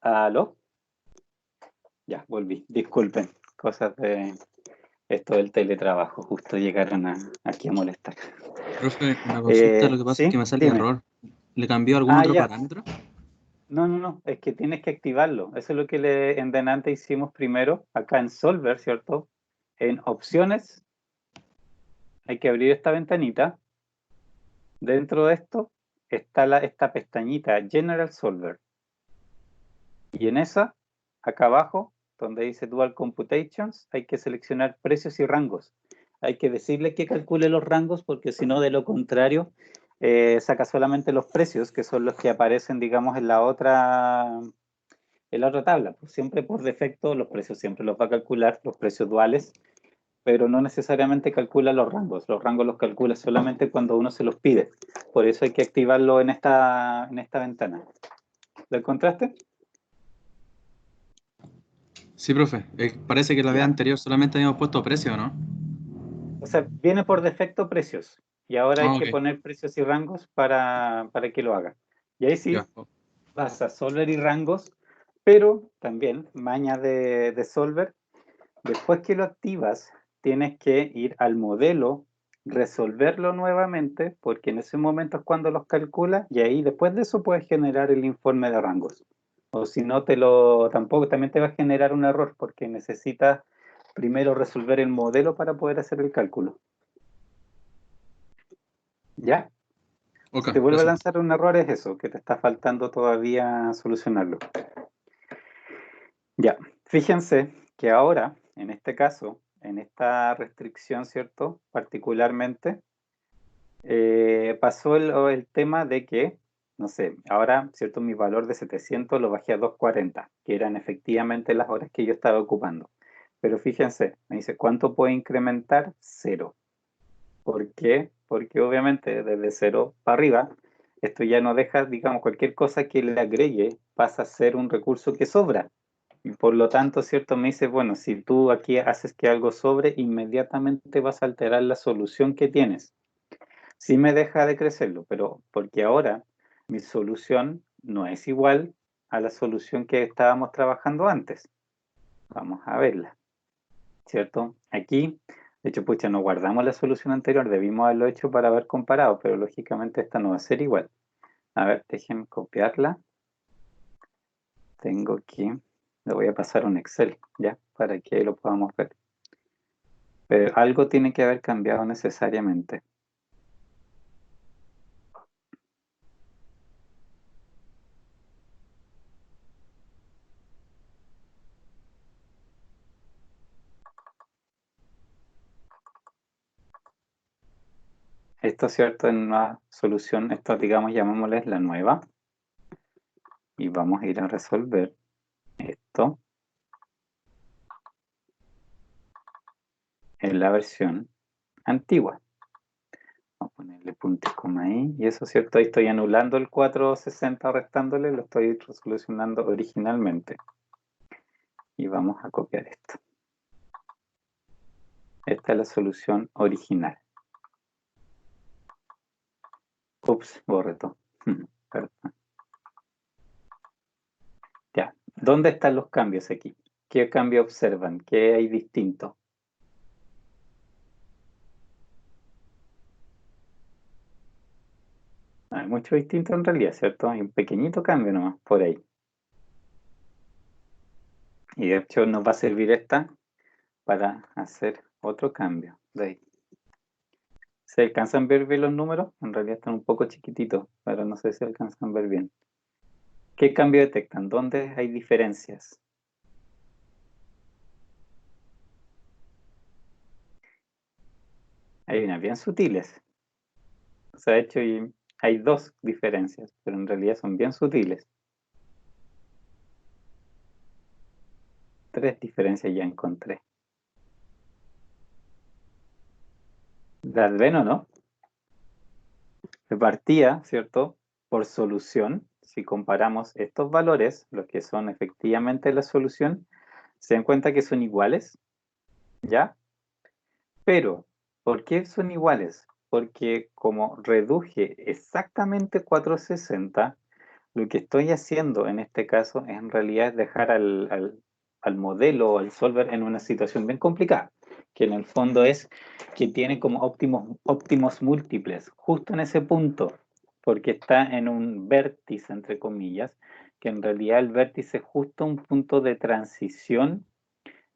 ¿Aló? Ya, volví. Disculpen, cosas de esto del teletrabajo. Justo llegaron aquí a molestar. Profe, una consulta, lo que pasa es que ¿Sí? me sale Dime. error. ¿Le cambió algún otro Ya. parámetro? No, es que tienes que activarlo. Eso es lo que en delante hicimos primero, acá en Solver, ¿cierto? En opciones, hay que abrir esta ventanita. Dentro de esto está esta pestañita General Solver. Y en esa, acá abajo, donde dice Dual Computations, hay que seleccionar precios y rangos. Hay que decirle que calcule los rangos, porque si no, de lo contrario, saca solamente los precios, que son los que aparecen, digamos, en la otra tabla. Pues siempre por defecto los precios siempre los va a calcular, los precios duales, pero no necesariamente calcula los rangos. Los rangos los calcula solamente cuando uno se los pide. Por eso hay que activarlo en esta ventana. ¿Lo encontraste? Sí, profe. Parece que la vez Ya. anterior solamente habíamos puesto precio, ¿no? O sea, viene por defecto precios. Y ahora hay Ah, que ok. poner precios y rangos para que lo haga. Y ahí Ya. sí, vas a Solver y rangos, pero también, maña de Solver, después que lo activas, tienes que ir al modelo, resolverlo nuevamente, porque en ese momento es cuando los calcula, y ahí después de eso puedes generar el informe de rangos. O si no, tampoco también te va a generar un error, porque necesitas primero resolver el modelo para poder hacer el cálculo. ¿Ya? Ok, Si te vuelve a gracias. lanzar un error es eso, que te está faltando todavía solucionarlo. Ya, fíjense que ahora, en este caso, en esta restricción, ¿cierto? Particularmente, pasó el tema de que, no sé, ahora, ¿cierto? Mi valor de 700 lo bajé a 240, que eran efectivamente las horas que yo estaba ocupando. Pero fíjense, me dice, ¿cuánto puedo incrementar? 0. ¿Por qué? Porque obviamente desde 0 para arriba, esto ya no deja, digamos, cualquier cosa que le agregue pasa a ser un recurso que sobra. Y por lo tanto, ¿cierto? Me dice, bueno, si tú aquí haces que algo sobre, inmediatamente vas a alterar la solución que tienes. Sí me deja de crecerlo, pero porque ahora mi solución no es igual a la solución que estábamos trabajando antes. Vamos a verla, ¿cierto? Aquí, de hecho, pucha, no guardamos la solución anterior, debimos haberlo hecho para haber comparado, pero lógicamente esta no va a ser igual. A ver, déjenme copiarla. Tengo aquí, le voy a pasar un Excel, ¿ya? Para que lo podamos ver. Pero algo tiene que haber cambiado necesariamente. Esto, ¿cierto? En una solución, esto digamos, llamémosle la nueva. Y vamos a ir a resolver esto en la versión antigua. Vamos a ponerle punto y coma ahí. Y eso, ¿cierto? Ahí estoy anulando el 460 restándole, lo estoy resolucionando originalmente. Y vamos a copiar esto. Esta es la solución original. Ups, borré todo. Perdón. Ya, ¿dónde están los cambios aquí? ¿Qué cambio observan? ¿Qué hay distinto? No hay mucho distinto en realidad, ¿cierto? Hay un pequeñito cambio nomás por ahí. Y de hecho nos va a servir esta para hacer otro cambio. De ahí. ¿Se alcanzan a ver bien los números? En realidad están un poco chiquititos, pero no sé si alcanzan a ver bien. ¿Qué cambio detectan? ¿Dónde hay diferencias? Hay unas bien sutiles. O sea, de hecho hay dos diferencias, pero en realidad son bien sutiles. 3 diferencias ya encontré. ¿Las ven o no? De partida, ¿cierto? Por solución, si comparamos estos valores, los que son efectivamente la solución, se dan cuenta que son iguales, ¿ya? Pero, ¿por qué son iguales? Porque como reduje exactamente 460, Lo que estoy haciendo en este caso es en realidad dejar al modelo o al solver en una situación bien complicada, que en el fondo es que tiene como óptimos múltiples, justo en ese punto, porque está en un vértice, entre comillas, que en realidad el vértice es justo un punto de transición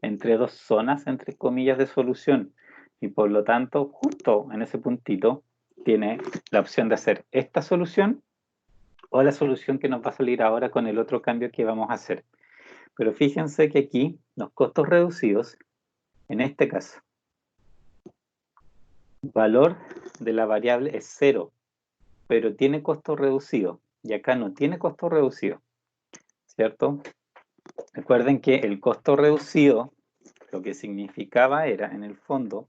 entre dos zonas, entre comillas, de solución. Y por lo tanto, justo en ese puntito, tiene la opción de hacer esta solución o la solución que nos va a salir ahora con el otro cambio que vamos a hacer. Pero fíjense que aquí los costos reducidos, en este caso, valor de la variable es 0, pero tiene costo reducido, y acá no tiene costo reducido, ¿cierto? Recuerden que el costo reducido, lo que significaba era, en el fondo,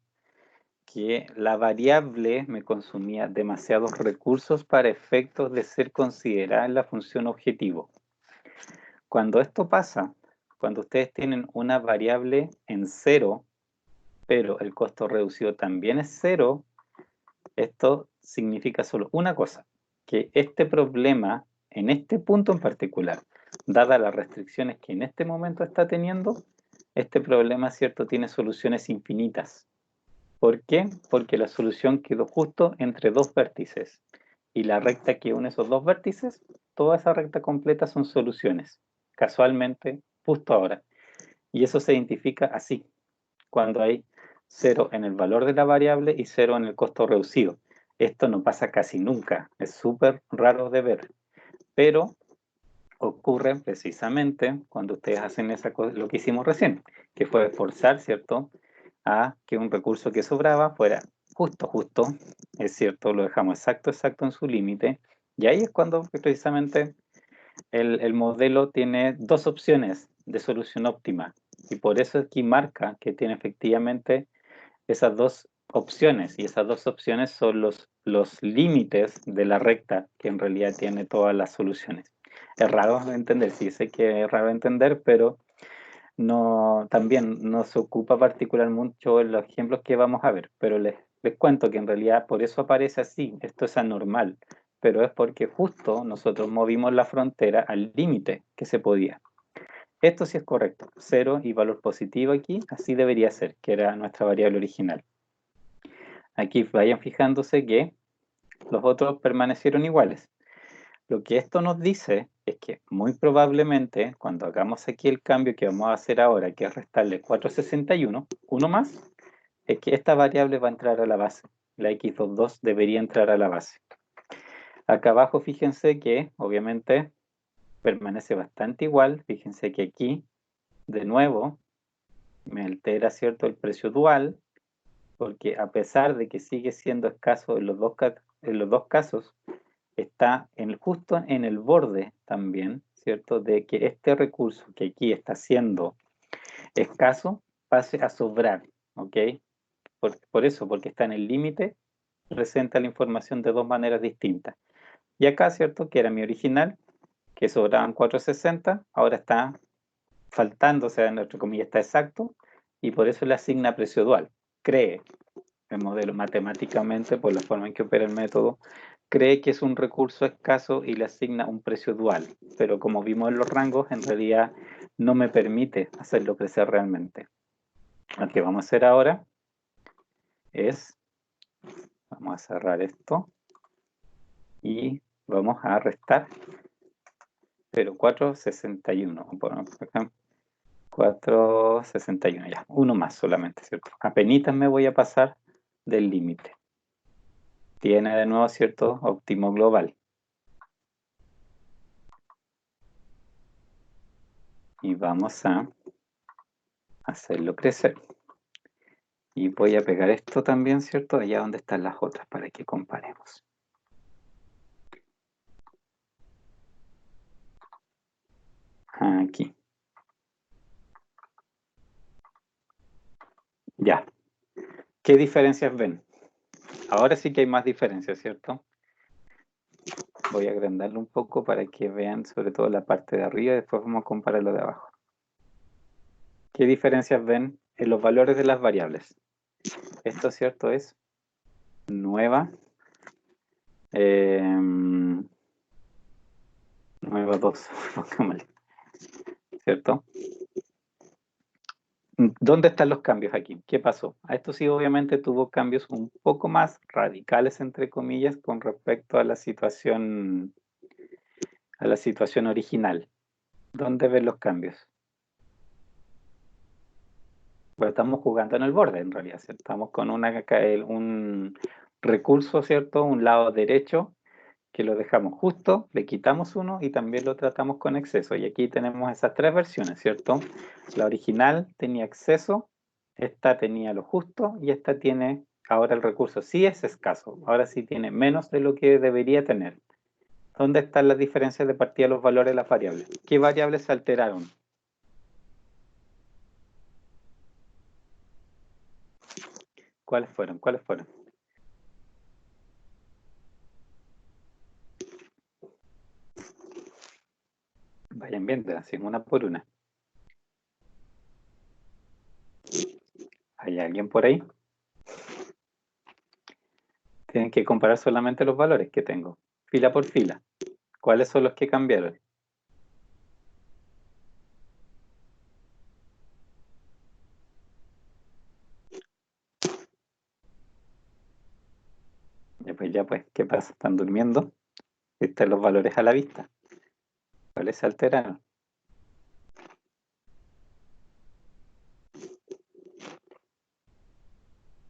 que la variable me consumía demasiados recursos para efectos de ser considerada en la función objetivo. Cuando esto pasa, cuando ustedes tienen una variable en 0, pero el costo reducido también es 0, esto significa solo una cosa, que este problema, en este punto en particular, dadas las restricciones que en este momento está teniendo, este problema, ¿cierto?, tiene soluciones infinitas. ¿Por qué? Porque la solución quedó justo entre dos vértices. Y la recta que une esos dos vértices, toda esa recta completa son soluciones. Casualmente, justo ahora. Y eso se identifica así, cuando hay 0 en el valor de la variable y 0 en el costo reducido. Esto no pasa casi nunca, es súper raro de ver. Pero ocurre precisamente cuando ustedes hacen esa cosa, lo que hicimos recién, que fue forzar, ¿cierto?, a que un recurso que sobraba fuera justo, es cierto, lo dejamos exacto en su límite, y ahí es cuando precisamente el modelo tiene dos opciones de solución óptima, y por eso aquí marca que tiene efectivamente esas dos opciones, y esas dos opciones son los límites de la recta que en realidad tiene todas las soluciones. Es raro de entender, sí sé que es raro de entender, pero no, también no se ocupa particular mucho en los ejemplos que vamos a ver, pero les cuento que en realidad por eso aparece así, esto es anormal, pero es porque justo nosotros movimos la frontera al límite que se podía. Esto sí es correcto, 0 y valor positivo aquí, así debería ser, que era nuestra variable original. Aquí vayan fijándose que los otros permanecieron iguales. Lo que esto nos dice es que muy probablemente cuando hagamos aquí el cambio que vamos a hacer ahora, que es restarle 461, uno más, es que esta variable va a entrar a la base. La x22 debería entrar a la base. Acá abajo fíjense que obviamente permanece bastante igual. Fíjense que aquí, de nuevo, me altera, ¿cierto?, el precio dual, porque a pesar de que sigue siendo escaso en los dos casos, está justo en el borde también, ¿cierto?, de que este recurso que aquí está siendo escaso pase a sobrar, ¿ok? Por eso, porque está en el límite, presenta la información de dos maneras distintas. Y acá, ¿cierto?, que era mi original, que sobraban 460, ahora está faltando, o sea, entre comillas está exacto, y por eso le asigna precio dual. Cree el modelo matemáticamente, por la forma en que opera el método, cree que es un recurso escaso y le asigna un precio dual, pero como vimos en los rangos, en realidad no me permite hacerlo crecer realmente. Lo que vamos a hacer ahora es, vamos a cerrar esto y vamos a restar, pero 461, bueno, por ejemplo, 461, ya, uno más solamente, ¿cierto? Apenitas me voy a pasar del límite. Tiene de nuevo, ¿cierto?, óptimo global. Y vamos a hacerlo crecer. Y voy a pegar esto también, ¿cierto?, allá donde están las otras para que comparemos. Aquí. Ya. ¿Qué diferencias ven? Ahora sí que hay más diferencias, ¿cierto? Voy a agrandarlo un poco para que vean sobre todo la parte de arriba y después vamos a comparar lo de abajo. ¿Qué diferencias ven en los valores de las variables? Esto, ¿cierto?, es nueva 9,2. ¿Cierto? ¿Dónde están los cambios aquí? ¿Qué pasó? A esto sí obviamente tuvo cambios un poco más radicales, entre comillas, con respecto a la situación original. ¿Dónde ven los cambios? Pues estamos jugando en el borde, en realidad, ¿cierto? Estamos con un recurso, ¿cierto? Un lado derecho, que lo dejamos justo, le quitamos uno y también lo tratamos con exceso. Y aquí tenemos esas tres versiones, ¿cierto? La original tenía exceso, esta tenía lo justo y esta tiene, ahora el recurso sí es escaso, ahora sí tiene menos de lo que debería tener. ¿Dónde están las diferencias de partida de los valores de las variables? ¿Qué variables se alteraron? ¿Cuáles fueron? ¿Cuáles fueron? Vayan viendo, así una por una. ¿Hay alguien por ahí? Tienen que comparar solamente los valores que tengo, fila por fila. ¿Cuáles son los que cambiaron? Ya pues, ¿qué pasa? ¿Están durmiendo? Están los valores a la vista. ¿Cuáles se alteraron?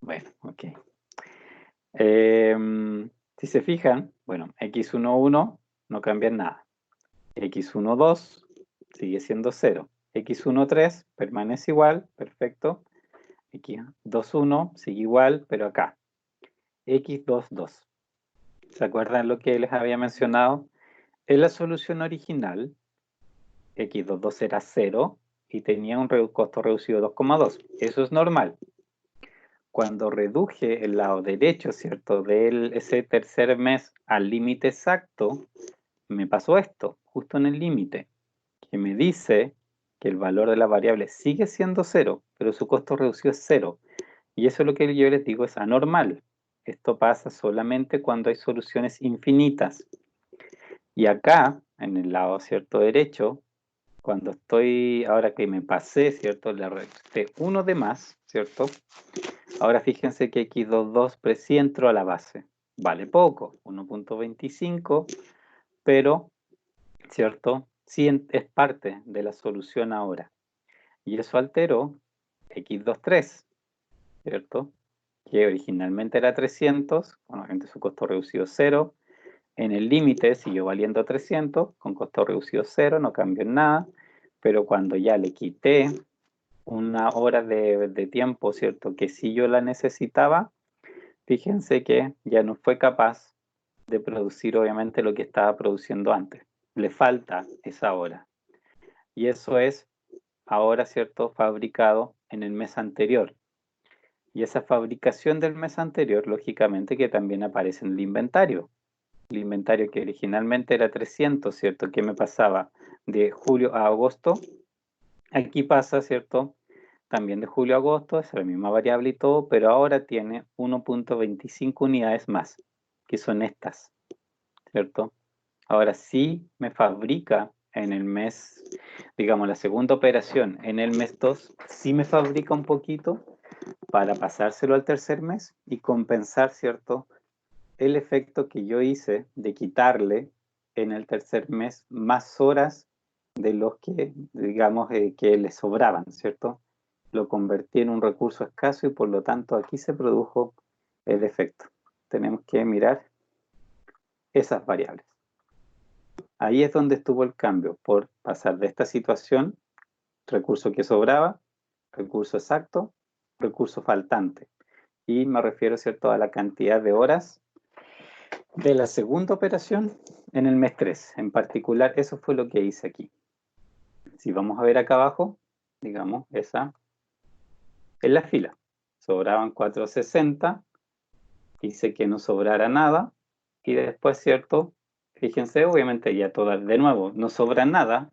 Bueno, ok. Si se fijan, bueno, x11 no cambia en nada. x12 sigue siendo 0. x13 permanece igual, perfecto. x21 sigue igual, pero acá. x22. ¿Se acuerdan lo que les había mencionado? En la solución original, x22 era 0 y tenía un costo reducido de 2,2. Eso es normal. Cuando reduje el lado derecho, ¿cierto? De ese tercer mes al límite exacto, me pasó esto, justo en el límite, que me dice que el valor de la variable sigue siendo 0, pero su costo reducido es 0. Y eso es lo que yo les digo, es anormal. Esto pasa solamente cuando hay soluciones infinitas. Y acá, en el lado, ¿cierto? Derecho, cuando estoy, ahora que me pasé, ¿cierto? Le resté 1 de más, ¿cierto? Ahora fíjense que x22 sí entró a la base. Vale poco, 1.25, pero, ¿cierto? Sí es parte de la solución ahora. Y eso alteró x23, ¿cierto? Que originalmente era 300, bueno, gente su costo reducido 0. En el límite siguió valiendo 300, con costo reducido 0, no cambió en nada. Pero cuando ya le quité una hora de tiempo, ¿cierto? Que sí yo la necesitaba, fíjense que ya no fue capaz de producir obviamente lo que estaba produciendo antes. Le falta esa hora. Y eso es ahora, ¿cierto? Fabricado en el mes anterior. Y esa fabricación del mes anterior, lógicamente que también aparece en el inventario. El inventario que originalmente era 300, ¿cierto? ¿Qué me pasaba? De julio a agosto. Aquí pasa, ¿cierto? También de julio a agosto, es la misma variable y todo, pero ahora tiene 1.25 unidades más, que son estas, ¿cierto? Ahora sí me fabrica en el mes, digamos, la segunda operación en el mes 2, sí me fabrica un poquito para pasárselo al tercer mes y compensar, ¿cierto? El efecto que yo hice de quitarle en el tercer mes más horas de los que, digamos, que le sobraban, ¿cierto? Lo convertí en un recurso escaso y por lo tanto aquí se produjo el efecto. Tenemos que mirar esas variables. Ahí es donde estuvo el cambio, por pasar de esta situación, recurso que sobraba, recurso exacto, recurso faltante. Y me refiero, ¿cierto?, a la cantidad de horas de la segunda operación en el mes 3. En particular, eso fue lo que hice aquí. Si vamos a ver acá abajo, digamos, esa es la fila. Sobraban 460, hice que no sobrara nada, y después, ¿cierto? Fíjense, obviamente ya todas, de nuevo, no sobra nada,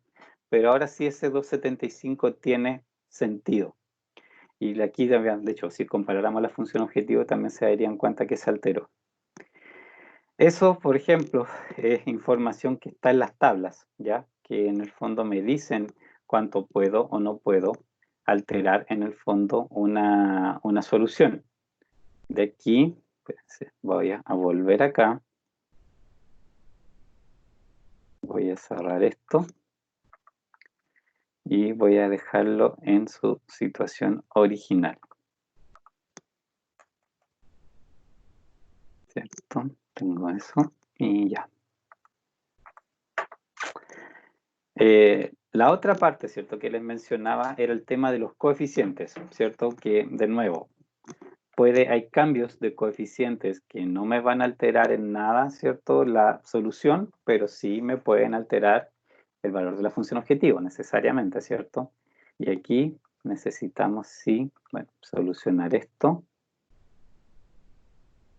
pero ahora sí ese 275 tiene sentido. Y aquí también, de hecho, si comparáramos la función objetivo, también se darían cuenta que se alteró. Eso, por ejemplo, es información que está en las tablas, ¿ya? Que en el fondo me dicen cuánto puedo o no puedo alterar en el fondo una solución. De aquí, espérense, voy a volver acá. Voy a cerrar esto. Y voy a dejarlo en su situación original. ¿Cierto? Tengo eso y ya. La otra parte, ¿cierto? Que les mencionaba era el tema de los coeficientes, ¿cierto? Que, de nuevo, hay cambios de coeficientes que no me van a alterar en nada, ¿cierto? La solución, pero sí me pueden alterar el valor de la función objetivo, necesariamente, ¿cierto? Y aquí necesitamos, sí, bueno, solucionar esto.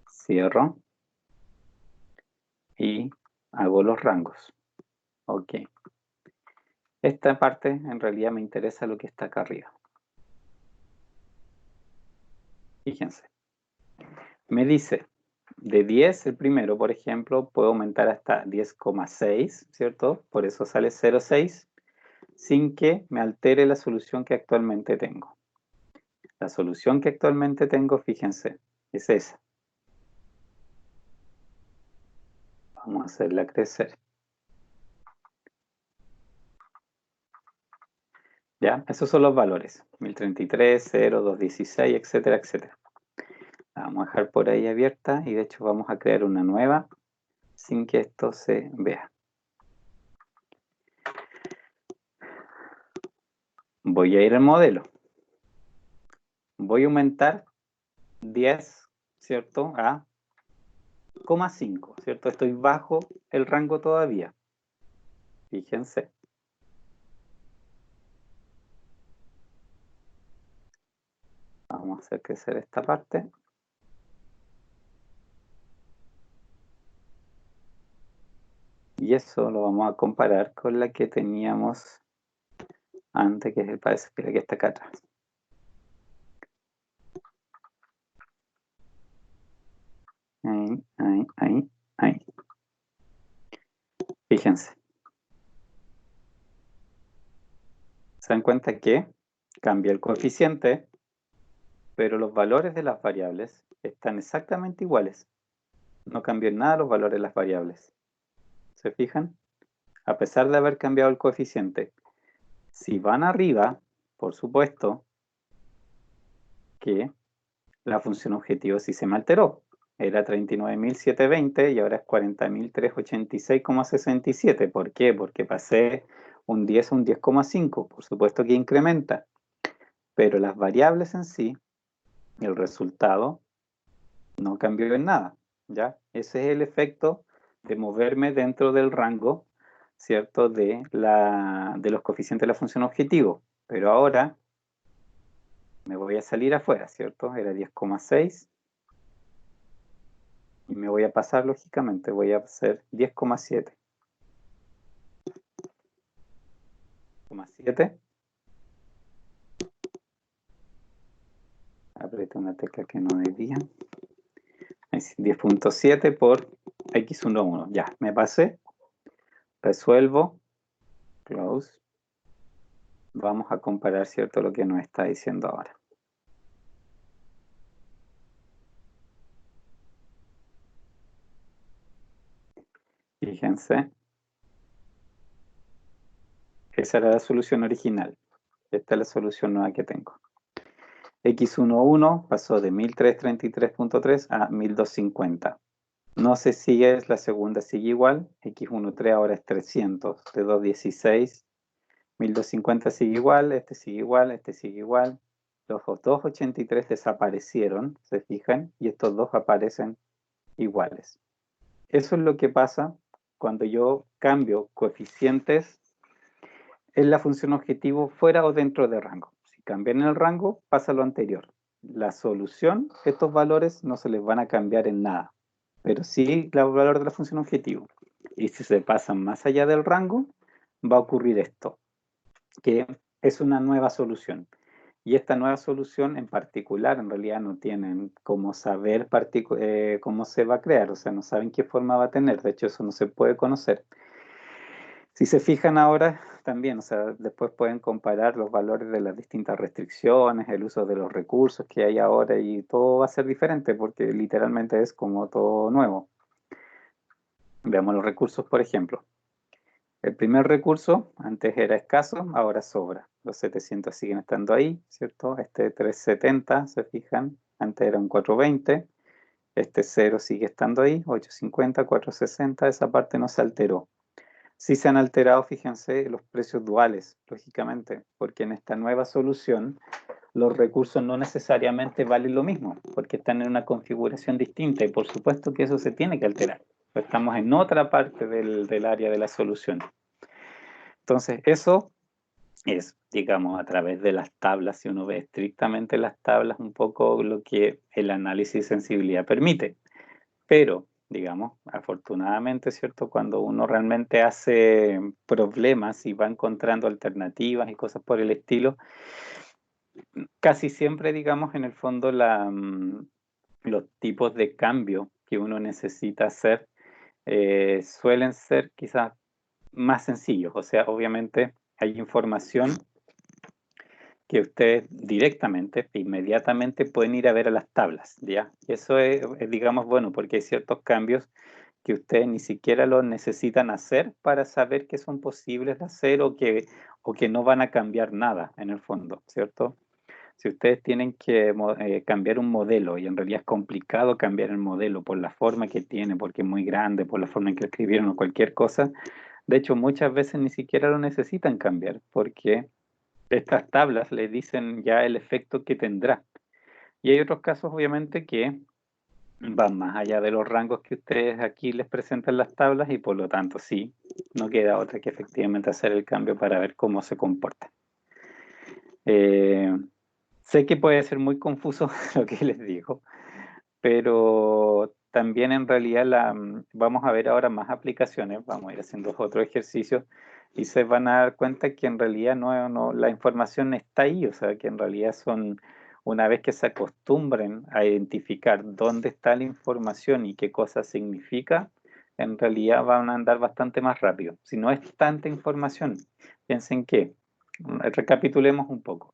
Cierro. Y hago los rangos. Ok. Esta parte en realidad me interesa lo que está acá arriba. Fíjense. Me dice, de 10 el primero, por ejemplo, puedo aumentar hasta 10,6, ¿cierto? Por eso sale 0,6, sin que me altere la solución que actualmente tengo. La solución que actualmente tengo, fíjense, es esa. Vamos a hacerla crecer. ¿Ya? Esos son los valores. 1033, 0, 216, etcétera, etcétera. La vamos a dejar por ahí abierta y de hecho vamos a crear una nueva sin que esto se vea. Voy a ir al modelo. Voy a aumentar 10, ¿cierto? A 0,5, ¿cierto? Estoy bajo el rango todavía. Fíjense. Vamos a hacer crecer esta parte. Y eso lo vamos a comparar con la que teníamos antes, que parece que la que está acá atrás. Ahí. Fíjense. Se dan cuenta que cambia el coeficiente, pero los valores de las variables están exactamente iguales. No cambió en nada los valores de las variables. ¿Se fijan? A pesar de haber cambiado el coeficiente. Si van arriba, por supuesto que la función objetivo sí se me alteró. Era 39.720 y ahora es 40.386,67. ¿Por qué? Porque pasé un 10 a un 10,5. Por supuesto que incrementa. Pero las variables en sí, el resultado, no cambió en nada. ¿Ya? Ese es el efecto de moverme dentro del rango, ¿cierto? De los coeficientes de la función objetivo. Pero ahora me voy a salir afuera, ¿cierto? Era 10,6. Y me voy a pasar, lógicamente, voy a hacer 10,7. 10,7. Apreté una tecla que no debía. 10.7 por x11. Ya, me pasé. Resuelvo. Close. Vamos a comparar, ¿cierto? Lo que nos está diciendo ahora. Fíjense. Esa era la solución original. Esta es la solución nueva que tengo. X11 pasó de 1333.3 a 1250. No se sigue, la segunda sigue igual. X13 ahora es 300 de 216. 1250 sigue igual, este sigue igual, este sigue igual. Los 283 desaparecieron, se fijan, y estos dos aparecen iguales. Eso es lo que pasa cuando yo cambio coeficientes en la función objetivo fuera o dentro del rango. Si cambian el rango, pasa lo anterior. La solución, estos valores no se les van a cambiar en nada, pero sí el valor de la función objetivo. Y si se pasan más allá del rango, va a ocurrir esto, que es una nueva solución. Y esta nueva solución en particular, en realidad no tienen cómo saber cómo se va a crear, o sea, no saben qué forma va a tener, de hecho eso no se puede conocer. Si se fijan ahora, también, o sea, después pueden comparar los valores de las distintas restricciones, el uso de los recursos que hay ahora y todo va a ser diferente porque literalmente es como todo nuevo. Veamos los recursos, por ejemplo. El primer recurso antes era escaso, ahora sobra. Los 700 siguen estando ahí, ¿cierto? Este 370, se fijan, antes era un 420. Este 0 sigue estando ahí, 850, 460, esa parte no se alteró. Sí se han alterado, fíjense, los precios duales, lógicamente, porque en esta nueva solución los recursos no necesariamente valen lo mismo, porque están en una configuración distinta y por supuesto que eso se tiene que alterar. Estamos en otra parte del área de la solución. Entonces, eso es, digamos, a través de las tablas, si uno ve estrictamente las tablas, un poco lo que el análisis de sensibilidad permite. Pero, digamos, afortunadamente, ¿cierto? Cuando uno realmente hace problemas y va encontrando alternativas y cosas por el estilo, casi siempre, digamos, en el fondo los tipos de cambio que uno necesita hacer suelen ser quizás más sencillos. O sea, obviamente hay información que ustedes directamente, inmediatamente pueden ir a ver a las tablas, ¿ya? Y eso es, digamos, bueno, porque hay ciertos cambios que ustedes ni siquiera los necesitan hacer para saber que son posibles de hacer o que no van a cambiar nada en el fondo, ¿cierto? Si ustedes tienen que cambiar un modelo y en realidad es complicado cambiar el modelo por la forma que tiene, porque es muy grande, por la forma en que escribieron o cualquier cosa, de hecho muchas veces ni siquiera lo necesitan cambiar porque estas tablas le dicen ya el efecto que tendrá. Y hay otros casos obviamente que van más allá de los rangos que ustedes aquí les presentan las tablas y por lo tanto sí, no queda otra que efectivamente hacer el cambio para ver cómo se comporta. Sé que puede ser muy confuso lo que les digo, pero también en realidad vamos a ver ahora más aplicaciones, vamos a ir haciendo otros ejercicios y se van a dar cuenta que en realidad la información está ahí, o sea, que en realidad una vez que se acostumbren a identificar dónde está la información y qué cosa significa, en realidad van a andar bastante más rápido. Si no es tanta información, piensen que, recapitulemos un poco.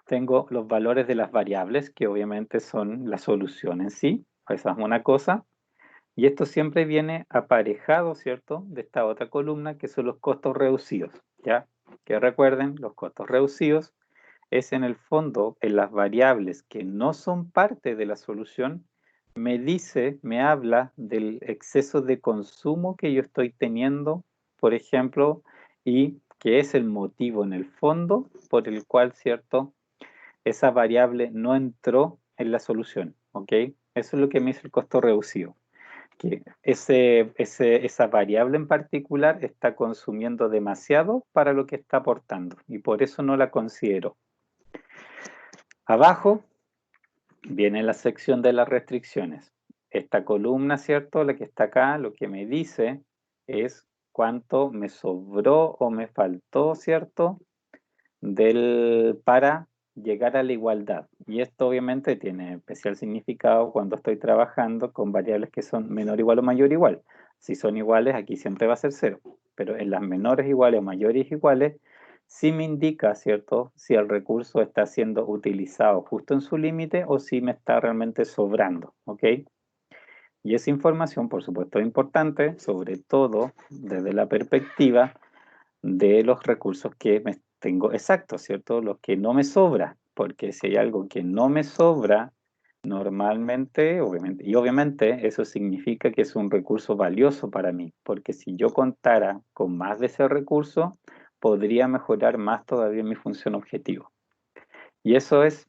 Tengo los valores de las variables, que obviamente son la solución en sí, esa es una cosa, y esto siempre viene aparejado, ¿cierto?, de esta otra columna, que son los costos reducidos, ¿ya? Que recuerden, los costos reducidos es en el fondo, en las variables que no son parte de la solución, me habla del exceso de consumo que yo estoy teniendo, por ejemplo, y que es el motivo en el fondo por el cual, ¿cierto?, esa variable no entró en la solución, ¿ok? Eso es lo que me dice el costo reducido, que esa variable en particular está consumiendo demasiado para lo que está aportando y por eso no la considero. Abajo viene la sección de las restricciones. Esta columna, ¿cierto? La que está acá, lo que me dice es cuánto me sobró o me faltó, ¿cierto?, para llegar a la igualdad. Y esto obviamente tiene especial significado cuando estoy trabajando con variables que son menor igual o mayor igual. Si son iguales, aquí siempre va a ser 0. Pero en las menores iguales o mayores iguales, sí me indica, ¿cierto?, si el recurso está siendo utilizado justo en su límite o si me está realmente sobrando, ¿ok? Y esa información, por supuesto, es importante, sobre todo desde la perspectiva de los recursos que tengo exactos, ¿cierto? Los que no me sobra, porque si hay algo que no me sobra, normalmente, obviamente eso significa que es un recurso valioso para mí, porque si yo contara con más de ese recurso, podría mejorar más todavía mi función objetivo. Y eso es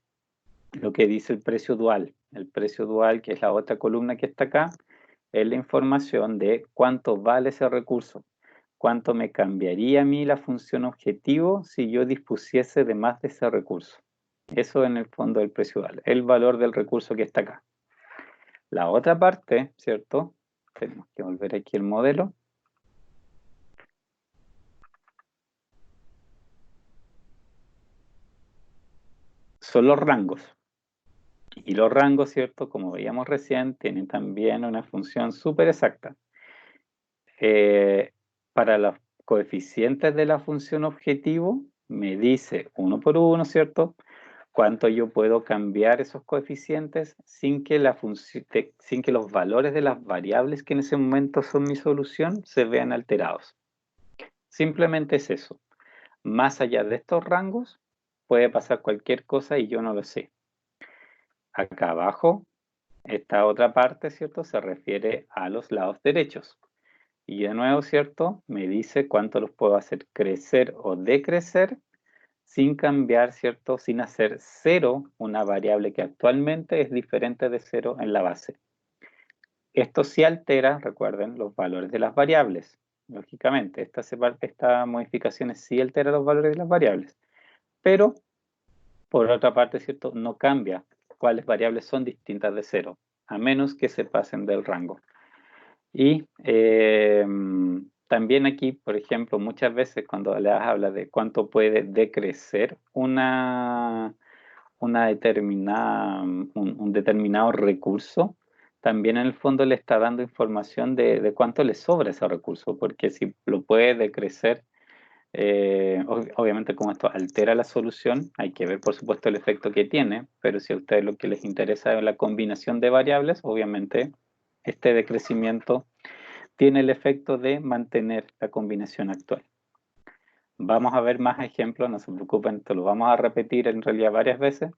lo que dice el precio dual. El precio dual, que es la otra columna que está acá, es la información de cuánto vale ese recurso. ¿Cuánto me cambiaría a mí la función objetivo si yo dispusiese de más de ese recurso? Eso en el fondo del precio dual, el valor del recurso que está acá. La otra parte, ¿cierto? Tenemos que volver aquí al modelo. son los rangos. Y los rangos, ¿cierto? Como veíamos recién, tienen también una función súper exacta. Para los coeficientes de la función objetivo, me dice 1 por 1, ¿cierto? Cuánto yo puedo cambiar esos coeficientes sin que los valores de las variables que en ese momento son mi solución se vean alterados. Simplemente es eso. Más allá de estos rangos, puede pasar cualquier cosa y yo no lo sé. Acá abajo, esta otra parte, ¿cierto? Se refiere a los lados derechos. Y de nuevo, ¿cierto? Me dice cuánto los puedo hacer crecer o decrecer sin cambiar, ¿cierto? Sin hacer 0 una variable que actualmente es diferente de 0 en la base. Esto sí altera, recuerden, los valores de las variables. Lógicamente, esta modificación sí altera los valores de las variables. Pero, por otra parte, ¿cierto? No cambia cuáles variables son distintas de 0, a menos que se pasen del rango. Y también aquí, por ejemplo, muchas veces cuando les habla de cuánto puede decrecer un determinado recurso, también en el fondo le está dando información de cuánto le sobra ese recurso, porque si lo puede decrecer, obviamente como esto altera la solución, hay que ver por supuesto el efecto que tiene, pero si a ustedes lo que les interesa es la combinación de variables, obviamente este decrecimiento tiene el efecto de mantener la combinación actual. Vamos a ver más ejemplos, no se preocupen, esto lo vamos a repetir en realidad varias veces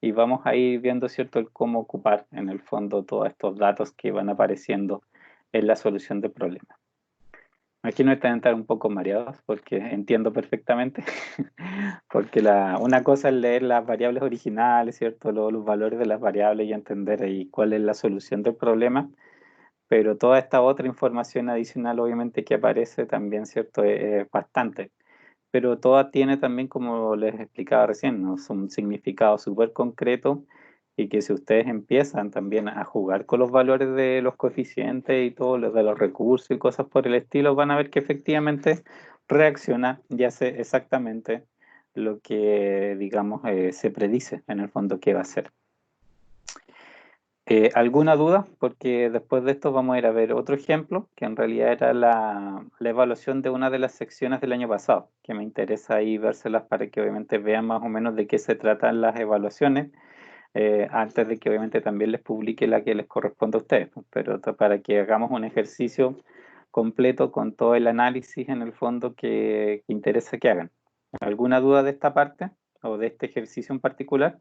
y vamos a ir viendo, ¿cierto?, el cómo ocupar en el fondo todos estos datos que van apareciendo en la solución del problema. Aquí no están estar un poco mareados porque entiendo perfectamente, porque una cosa es leer las variables originales, ¿cierto?, los valores de las variables y entender ahí cuál es la solución del problema. Pero toda esta otra información adicional, obviamente, que aparece también, ¿cierto? Es bastante. Pero toda tiene también, como les explicaba recién, ¿no? Un significado súper concreto y que si ustedes empiezan también a jugar con los valores de los coeficientes y todo, de los recursos y cosas por el estilo, van a ver que efectivamente reacciona y hace exactamente lo que, digamos, se predice en el fondo que va a hacer. ¿Alguna duda? Porque después de esto vamos a ir a ver otro ejemplo, que en realidad era la evaluación de una de las secciones del año pasado, que me interesa ahí vérselas para que obviamente vean más o menos de qué se tratan las evaluaciones, antes de que obviamente también les publique la que les corresponde a ustedes, pero para que hagamos un ejercicio completo con todo el análisis en el fondo que interesa que hagan. ¿Alguna duda de esta parte o de este ejercicio en particular?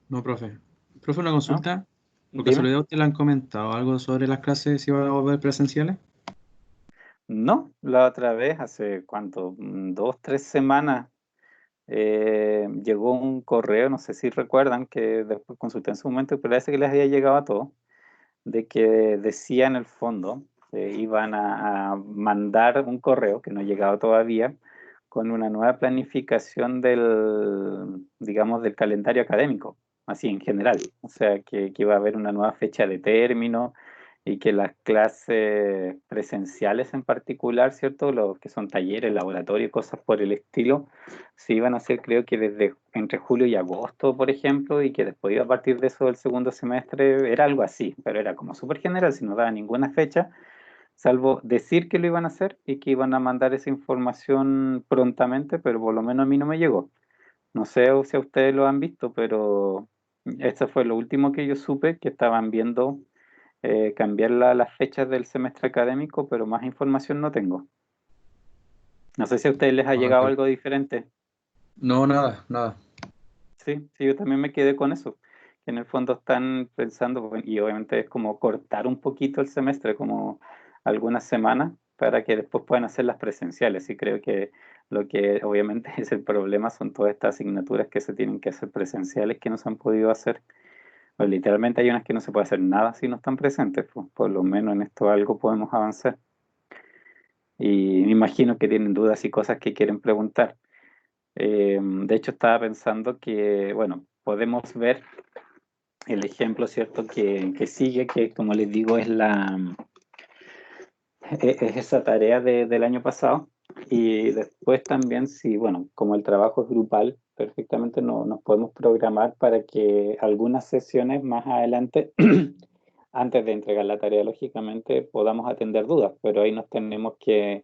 No, profe. Profe, una consulta. ¿Por Dime. casualidad usted le han comentado algo sobre las clases si van a volver presenciales? No, la otra vez, hace cuánto, 2, 3 semanas, llegó un correo, no sé si recuerdan, que después consulté en su momento, pero parece que les había llegado a todos, de que decía en el fondo que iban a mandar un correo, que no ha llegado todavía, con una nueva planificación digamos, del calendario académico, así en general. O sea, que iba a haber una nueva fecha de término y que las clases presenciales en particular, ¿cierto? Los que son talleres, laboratorios, cosas por el estilo, se iban a hacer creo que desde entre julio y agosto, por ejemplo, y que después a partir de eso del segundo semestre era algo así, pero era como súper general, si no daba ninguna fecha, salvo decir que lo iban a hacer y que iban a mandar esa información prontamente, pero por lo menos a mí no me llegó. No sé si a ustedes lo han visto, pero esto fue lo último que yo supe, que estaban viendo cambiar las fechas del semestre académico, pero más información no tengo. No sé si a ustedes les ha Ah, llegado ya. algo diferente. No, nada, nada. Sí, sí, yo también me quedé con eso, que en el fondo están pensando, y obviamente es como cortar un poquito el semestre, como algunas semanas, para que después puedan hacer las presenciales. Y creo que lo que obviamente es el problema son todas estas asignaturas que se tienen que hacer presenciales que no se han podido hacer. Pues literalmente hay unas que no se puede hacer nada si no están presentes, pues, por lo menos en esto algo podemos avanzar. Y me imagino que tienen dudas y cosas que quieren preguntar. De hecho, estaba pensando que, bueno, podemos ver el ejemplo, ¿cierto?, que sigue, que como les digo es esa tarea del año pasado, Y después también, si, bueno, como el trabajo es grupal, perfectamente nos podemos programar para que algunas sesiones más adelante, antes de entregar la tarea, lógicamente, podamos atender dudas, pero ahí nos tenemos que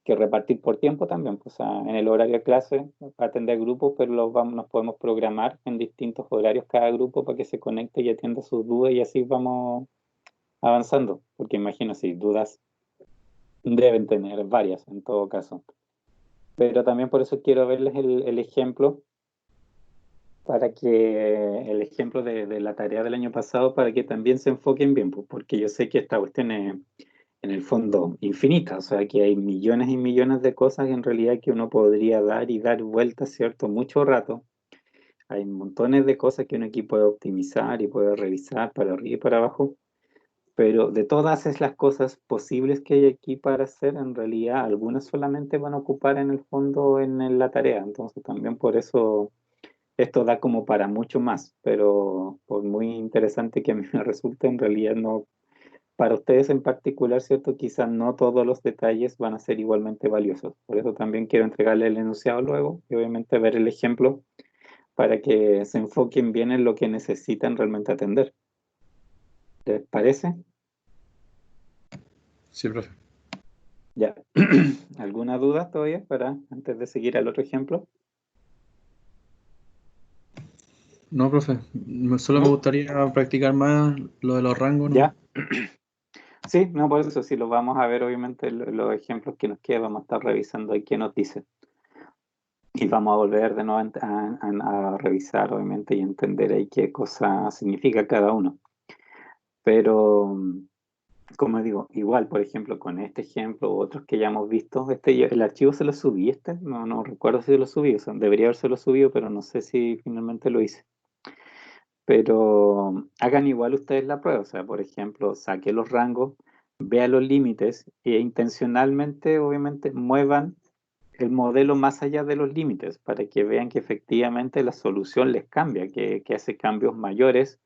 repartir por tiempo también, pues, o sea, en el horario de clase, atender grupos, pero nos podemos programar en distintos horarios cada grupo para que se conecte y atienda sus dudas y así vamos avanzando, porque imagino si dudas deben tener varias en todo caso. Pero también por eso quiero verles el ejemplo, para que el ejemplo de la tarea del año pasado, para que también se enfoquen bien, pues, porque yo sé que esta cuestión es en el fondo infinita, o sea que hay millones y millones de cosas en realidad que uno podría dar y dar vueltas, ¿cierto? Mucho rato. Hay montones de cosas que uno aquí puede optimizar y puede revisar para arriba y para abajo. Pero de todas las cosas posibles que hay aquí para hacer, en realidad algunas solamente van a ocupar en el fondo en la tarea. Entonces también por eso esto da como para mucho más, pero por muy interesante que a mí me resulte, en realidad no, para ustedes en particular, ¿cierto? Quizás no todos los detalles van a ser igualmente valiosos. Por eso también quiero entregarle el enunciado luego y obviamente ver el ejemplo para que se enfoquen bien en lo que necesitan realmente atender. ¿Les parece? Sí, profe. Ya. ¿Alguna duda todavía para antes de seguir al otro ejemplo? No, profe. Solo me ¿No? gustaría practicar más lo de los rangos, ¿no? ¿Ya? Sí, no, por eso sí, lo vamos a ver obviamente los ejemplos que nos quedan, vamos a estar revisando ahí qué nos dice. Y vamos a volver de nuevo a revisar obviamente y entender ahí qué cosa significa cada uno. Pero, como digo, igual, por ejemplo, con este ejemplo u otros que ya hemos visto, el archivo se lo subí, no recuerdo si lo subí, o sea, debería habérselo subido, pero no sé si finalmente lo hice. Pero hagan igual ustedes la prueba, o sea, por ejemplo, saque los rangos, vea los límites e intencionalmente, obviamente, muevan el modelo más allá de los límites para que vean que efectivamente la solución les cambia, que hace cambios mayores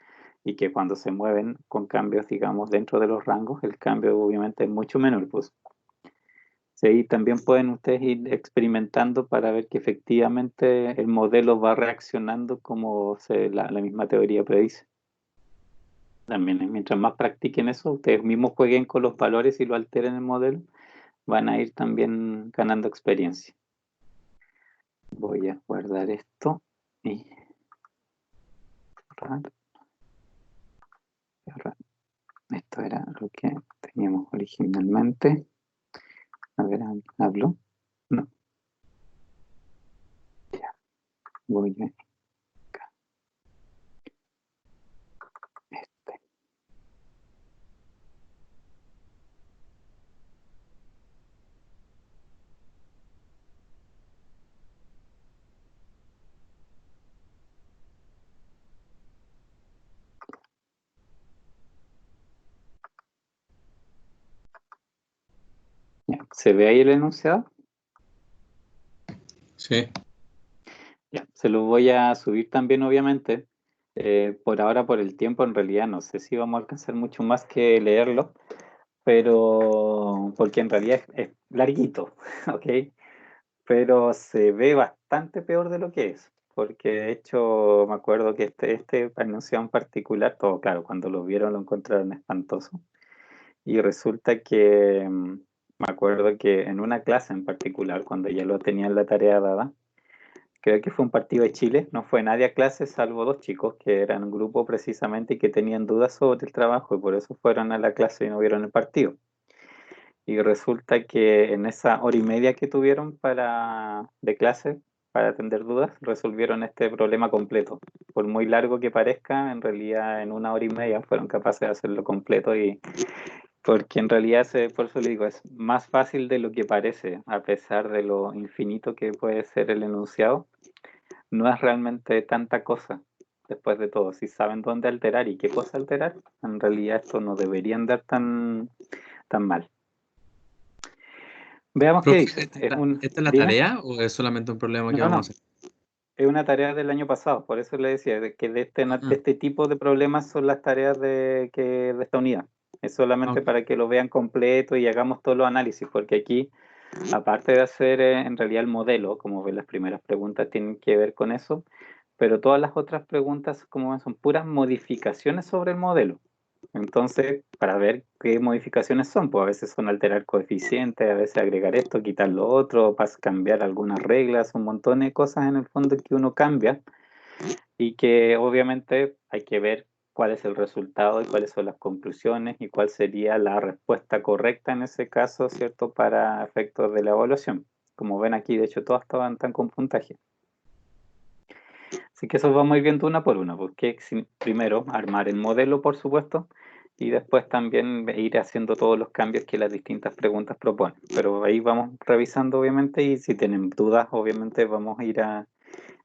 y que cuando se mueven con cambios, digamos, dentro de los rangos, el cambio obviamente es mucho menor. Pues sí, también pueden ustedes ir experimentando para ver que efectivamente el modelo va reaccionando como la misma teoría predice. También, mientras más practiquen eso, ustedes mismos jueguen con los valores y lo alteren el modelo, van a ir también ganando experiencia. Voy a guardar esto y cerrar, cerrar. Esto era lo que teníamos originalmente. A ver, ¿hablo? No, ya. Voy a acá. Este. Ya. ¿Se ve ahí el enunciado? Sí. Ya. Se lo voy a subir también, obviamente. Por ahora, por el tiempo, en realidad no sé si vamos a alcanzar mucho más que leerlo, pero porque en realidad es larguito, ¿ok? Pero se ve bastante peor de lo que es, porque de hecho me acuerdo que este enunciado en particular, todo claro, cuando lo vieron lo encontraron espantoso, y resulta que me acuerdo que en una clase en particular, cuando ya lo tenían la tarea dada, creo que fue un partido de Chile, no fue nadie a clase salvo dos chicos que eran un grupo precisamente y que tenían dudas sobre el trabajo y por eso fueron a la clase y no vieron el partido. Y resulta que en esa hora y media que tuvieron de clase para atender dudas, resolvieron este problema completo. Por muy largo que parezca, en realidad en una hora y media fueron capaces de hacerlo completo y porque en realidad, por eso le digo, es más fácil de lo que parece, a pesar de lo infinito que puede ser el enunciado, no es realmente tanta cosa. Después de todo, si saben dónde alterar y qué cosa alterar, en realidad esto no debería andar tan mal. Veamos qué Profe, dice. ¿esta es la Dime. tarea o es solamente un problema que No, vamos no. a hacer? Es una tarea del año pasado. Por eso le decía que de Ah, este tipo de problemas son las tareas de esta unidad. Es solamente ok. para que lo vean completo y hagamos todos los análisis, porque aquí Aparte de hacer en realidad el modelo, como ven las primeras preguntas tienen que ver con eso, pero todas las otras preguntas como ven, son puras modificaciones sobre el modelo. Entonces, para ver qué modificaciones son, pues a veces son alterar coeficientes, a veces agregar esto, quitar lo otro, cambiar algunas reglas, un montón de cosas en el fondo que uno cambia y que obviamente hay que ver cuál es el resultado y cuáles son las conclusiones y cuál sería la respuesta correcta en ese caso, ¿cierto? Para efectos de la evaluación. Como ven aquí, de hecho, todas están con puntaje. Así que eso vamos a ir viendo una por una, porque primero armar el modelo, por supuesto, y después también ir haciendo todos los cambios que las distintas preguntas proponen. Pero ahí vamos revisando, obviamente, y si tienen dudas, obviamente vamos a ir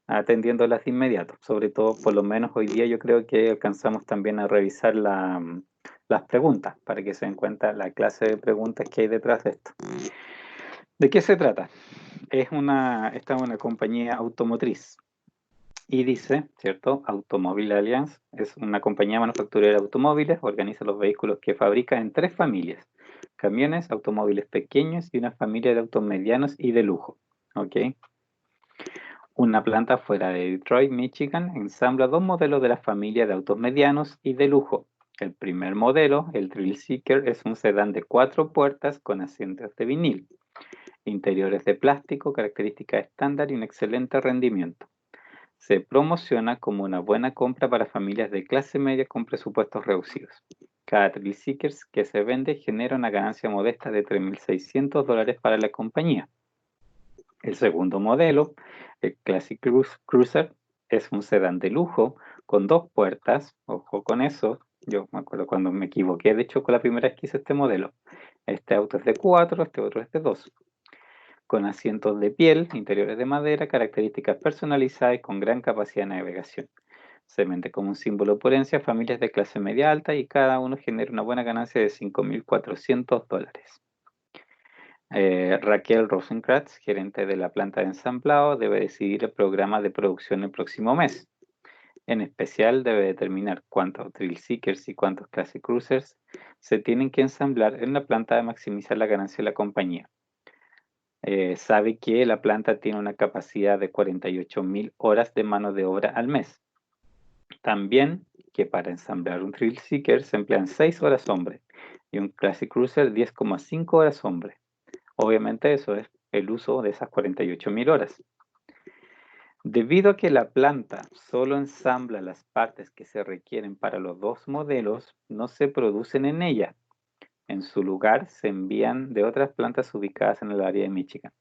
atendiéndolas de inmediato. Sobre todo, por lo menos hoy día yo creo que alcanzamos también a revisar las preguntas, para que se den cuenta la clase de preguntas que hay detrás de esto. ¿De qué se trata? Esta es una compañía automotriz. Y dice, ¿cierto? Automóvil Alliance es una compañía manufacturera de automóviles, organiza los vehículos que fabrica en 3 familias: camiones, automóviles pequeños y una familia de autos medianos y de lujo. ¿Ok? Una planta fuera de Detroit, Michigan, ensambla 2 modelos de la familia de autos medianos y de lujo. El primer modelo, el Thrill Seeker, es un sedán de 4 puertas con asientos de vinil, interiores de plástico, características estándar y un excelente rendimiento. Se promociona como una buena compra para familias de clase media con presupuestos reducidos. Cada Thrill Seeker que se vende genera una ganancia modesta de $3.600 para la compañía. El segundo modelo, el Classic Cruiser, es un sedán de lujo con 2 puertas. Ojo con eso, yo me acuerdo cuando me equivoqué, de hecho, con la primera vez que hice este modelo. Este auto es de 4, este otro es de 2. Con asientos de piel, interiores de madera, características personalizadas y con gran capacidad de navegación. Se vende como un símbolo por herencia a familias de clase media alta y cada uno genera una buena ganancia de $5.400. Raquel Rosenkrantz, gerente de la planta de ensamblado, debe decidir el programa de producción el próximo mes. En especial, debe determinar cuántos Thrill Seekers y cuántos Classic Cruisers se tienen que ensamblar en la planta de maximizar la ganancia de la compañía. Sabe que la planta tiene una capacidad de 48.000 horas de mano de obra al mes. También que para ensamblar un Thrill Seeker se emplean 6 horas hombre y un Classic Cruiser 10,5 horas hombre. Obviamente eso es el uso de esas 48.000 horas. Debido a que la planta solo ensambla las partes que se requieren para los 2 modelos, no se producen en ella. En su lugar se envían de otras plantas ubicadas en el área de Michigan.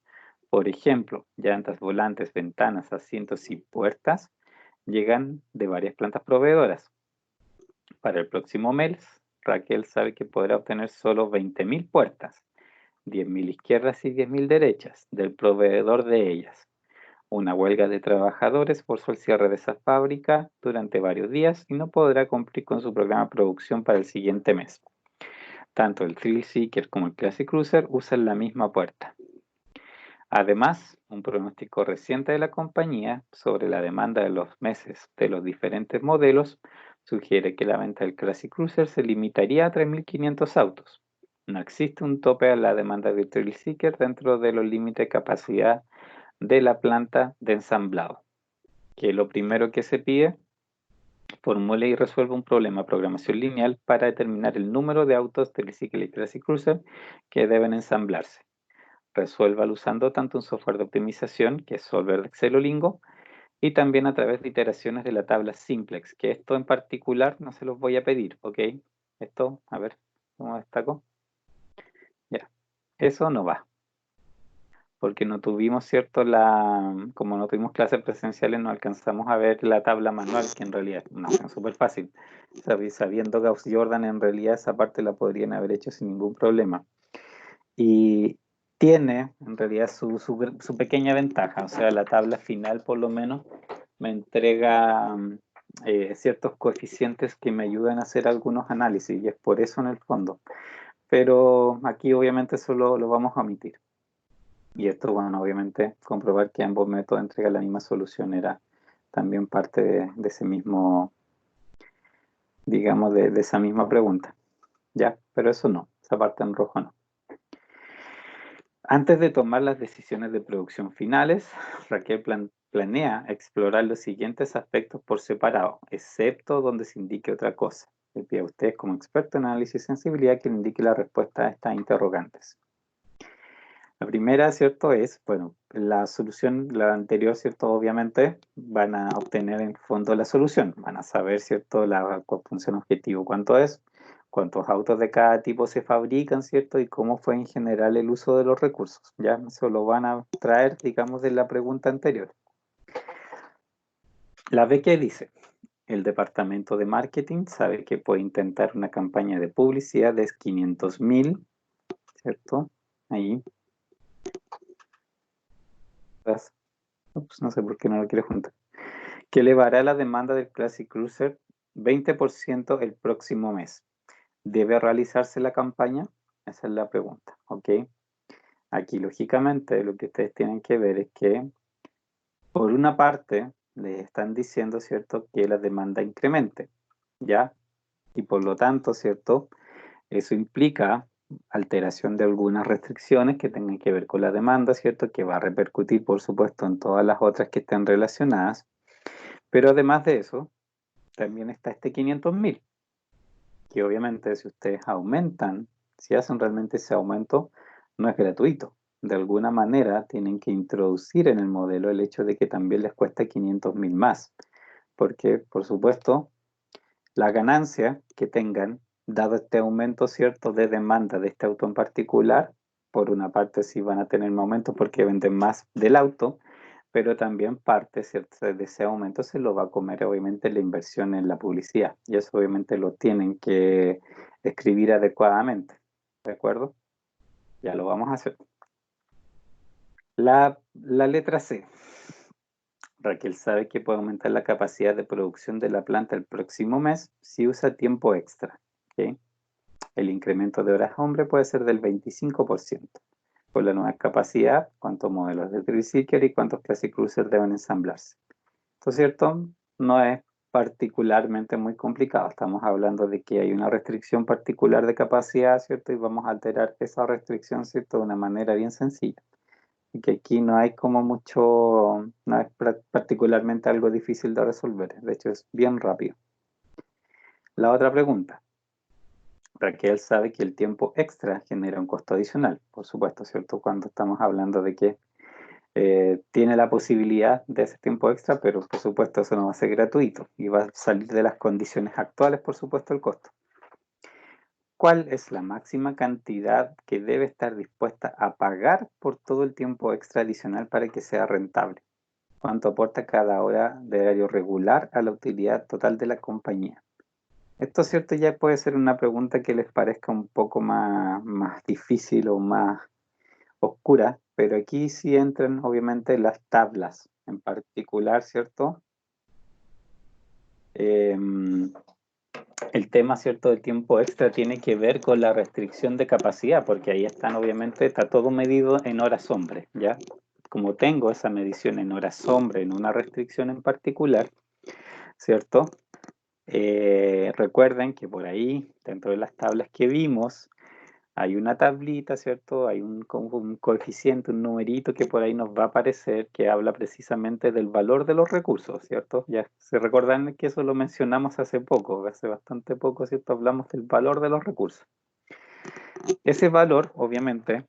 Por ejemplo, llantas, volantes, ventanas, asientos y puertas llegan de varias plantas proveedoras. Para el próximo mes, Raquel sabe que podrá obtener solo 20.000 puertas, 10.000 izquierdas y 10.000 derechas, del proveedor de ellas. Una huelga de trabajadores forzó el cierre de esa fábrica durante varios días y no podrá cumplir con su programa de producción para el siguiente mes. Tanto el Thrill Seeker como el Classic Cruiser usan la misma puerta. Además, un pronóstico reciente de la compañía sobre la demanda de los meses de los diferentes modelos sugiere que la venta del Classic Cruiser se limitaría a 3.500 autos. No existe un tope a la demanda del Thrill Seeker dentro de los límites de capacidad de la planta de ensamblado. Que lo primero que se pide, formule y resuelva un problema de programación lineal para determinar el número de autos Thrill Seeker y Classic Cruiser que deben ensamblarse. Resuélvalo usando tanto un software de optimización, que es Solver de Excel o Lingo, y también a través de iteraciones de la tabla Simplex, que esto en particular no se los voy a pedir, ¿ok? Esto, a ver, ¿cómo destaco? Ya, eso no va. Porque no tuvimos, ¿cierto? Como no tuvimos clases presenciales, no alcanzamos a ver la tabla manual, que en realidad es una opción súper fácil. Sabiendo Gauss-Jordan, en realidad esa parte la podrían haber hecho sin ningún problema. Y tiene en realidad su pequeña ventaja, o sea, la tabla final por lo menos me entrega ciertos coeficientes que me ayudan a hacer algunos análisis y es por eso en el fondo. Pero aquí obviamente eso lo vamos a omitir. Y esto, bueno, obviamente comprobar que ambos métodos entregan la misma solución era también parte de ese mismo, digamos, de esa misma pregunta. ¿Ya? Pero eso no, esa parte en rojo no. Antes de tomar las decisiones de producción finales, Raquel planea explorar los siguientes aspectos por separado, excepto donde se indique otra cosa. Le pido a ustedes, como experto en análisis de sensibilidad, que le indique la respuesta a estas interrogantes. La primera, ¿cierto? Es, bueno, la solución, la anterior, ¿cierto? Obviamente van a obtener en fondo la solución, van a saber, ¿cierto? La función objetivo, cuánto es, cuántos autos de cada tipo se fabrican, ¿cierto? Y cómo fue en general el uso de los recursos. Ya eso lo van a traer, digamos, de la pregunta anterior. La B que dice, el departamento de marketing sabe que puede intentar una campaña de publicidad de 500.000, ¿cierto? Ahí. Ups, no sé por qué no lo quiere juntar. Que elevará la demanda del Classic Cruiser 20% el próximo mes. ¿Debe realizarse la campaña? Esa es la pregunta, ¿ok? Aquí, lógicamente, lo que ustedes tienen que ver es que, por una parte, les están diciendo, ¿cierto?, que la demanda incremente, ¿ya? Y por lo tanto, ¿cierto?, eso implica alteración de algunas restricciones que tengan que ver con la demanda, ¿cierto?, que va a repercutir, por supuesto, en todas las otras que estén relacionadas. Pero además de eso, también está este 500.000, que obviamente si ustedes aumentan, si hacen realmente ese aumento, no es gratuito. De alguna manera tienen que introducir en el modelo el hecho de que también les cuesta 500.000 más, porque por supuesto la ganancia que tengan, dado este aumento cierto de demanda de este auto en particular, por una parte sí van a tener un aumento porque venden más del auto, pero también parte, ¿cierto?, de ese aumento se lo va a comer obviamente la inversión en la publicidad, y eso obviamente lo tienen que escribir adecuadamente, ¿de acuerdo? Ya lo vamos a hacer. La letra C. Raquel sabe que puede aumentar la capacidad de producción de la planta el próximo mes si usa tiempo extra, ¿ok? El incremento de horas hombre puede ser del 25%. Con la nueva capacidad, cuántos modelos de Tricycle y cuántos Classic Cruiser deben ensamblarse. Esto es cierto, no es particularmente muy complicado. Estamos hablando de que hay una restricción particular de capacidad, ¿cierto? Y vamos a alterar esa restricción, ¿cierto?, de una manera bien sencilla. Y que aquí no hay como mucho, no es particularmente algo difícil de resolver. De hecho, es bien rápido. La otra pregunta. Raquel sabe que el tiempo extra genera un costo adicional, por supuesto, ¿cierto? Cuando estamos hablando de que tiene la posibilidad de ese tiempo extra, pero por supuesto eso no va a ser gratuito y va a salir de las condiciones actuales, por supuesto, el costo. ¿Cuál es la máxima cantidad que debe estar dispuesta a pagar por todo el tiempo extra adicional para que sea rentable? ¿Cuánto aporta cada hora de horario regular a la utilidad total de la compañía? Esto, cierto, ya puede ser una pregunta que les parezca un poco más difícil o más oscura, pero aquí sí entran obviamente las tablas, en particular, ¿cierto? El tema, ¿cierto?, del tiempo extra tiene que ver con la restricción de capacidad, porque ahí están, obviamente, está todo medido en horas hombre, ¿ya? Como tengo esa medición en horas hombre, en una restricción en particular, ¿cierto? Recuerden que por ahí, dentro de las tablas que vimos, hay una tablita, ¿cierto? Hay un coeficiente, un numerito que por ahí nos va a aparecer que habla precisamente del valor de los recursos, ¿cierto? Ya se recordan que eso lo mencionamos hace poco, hace bastante poco, ¿cierto? Hablamos del valor de los recursos. Ese valor, obviamente,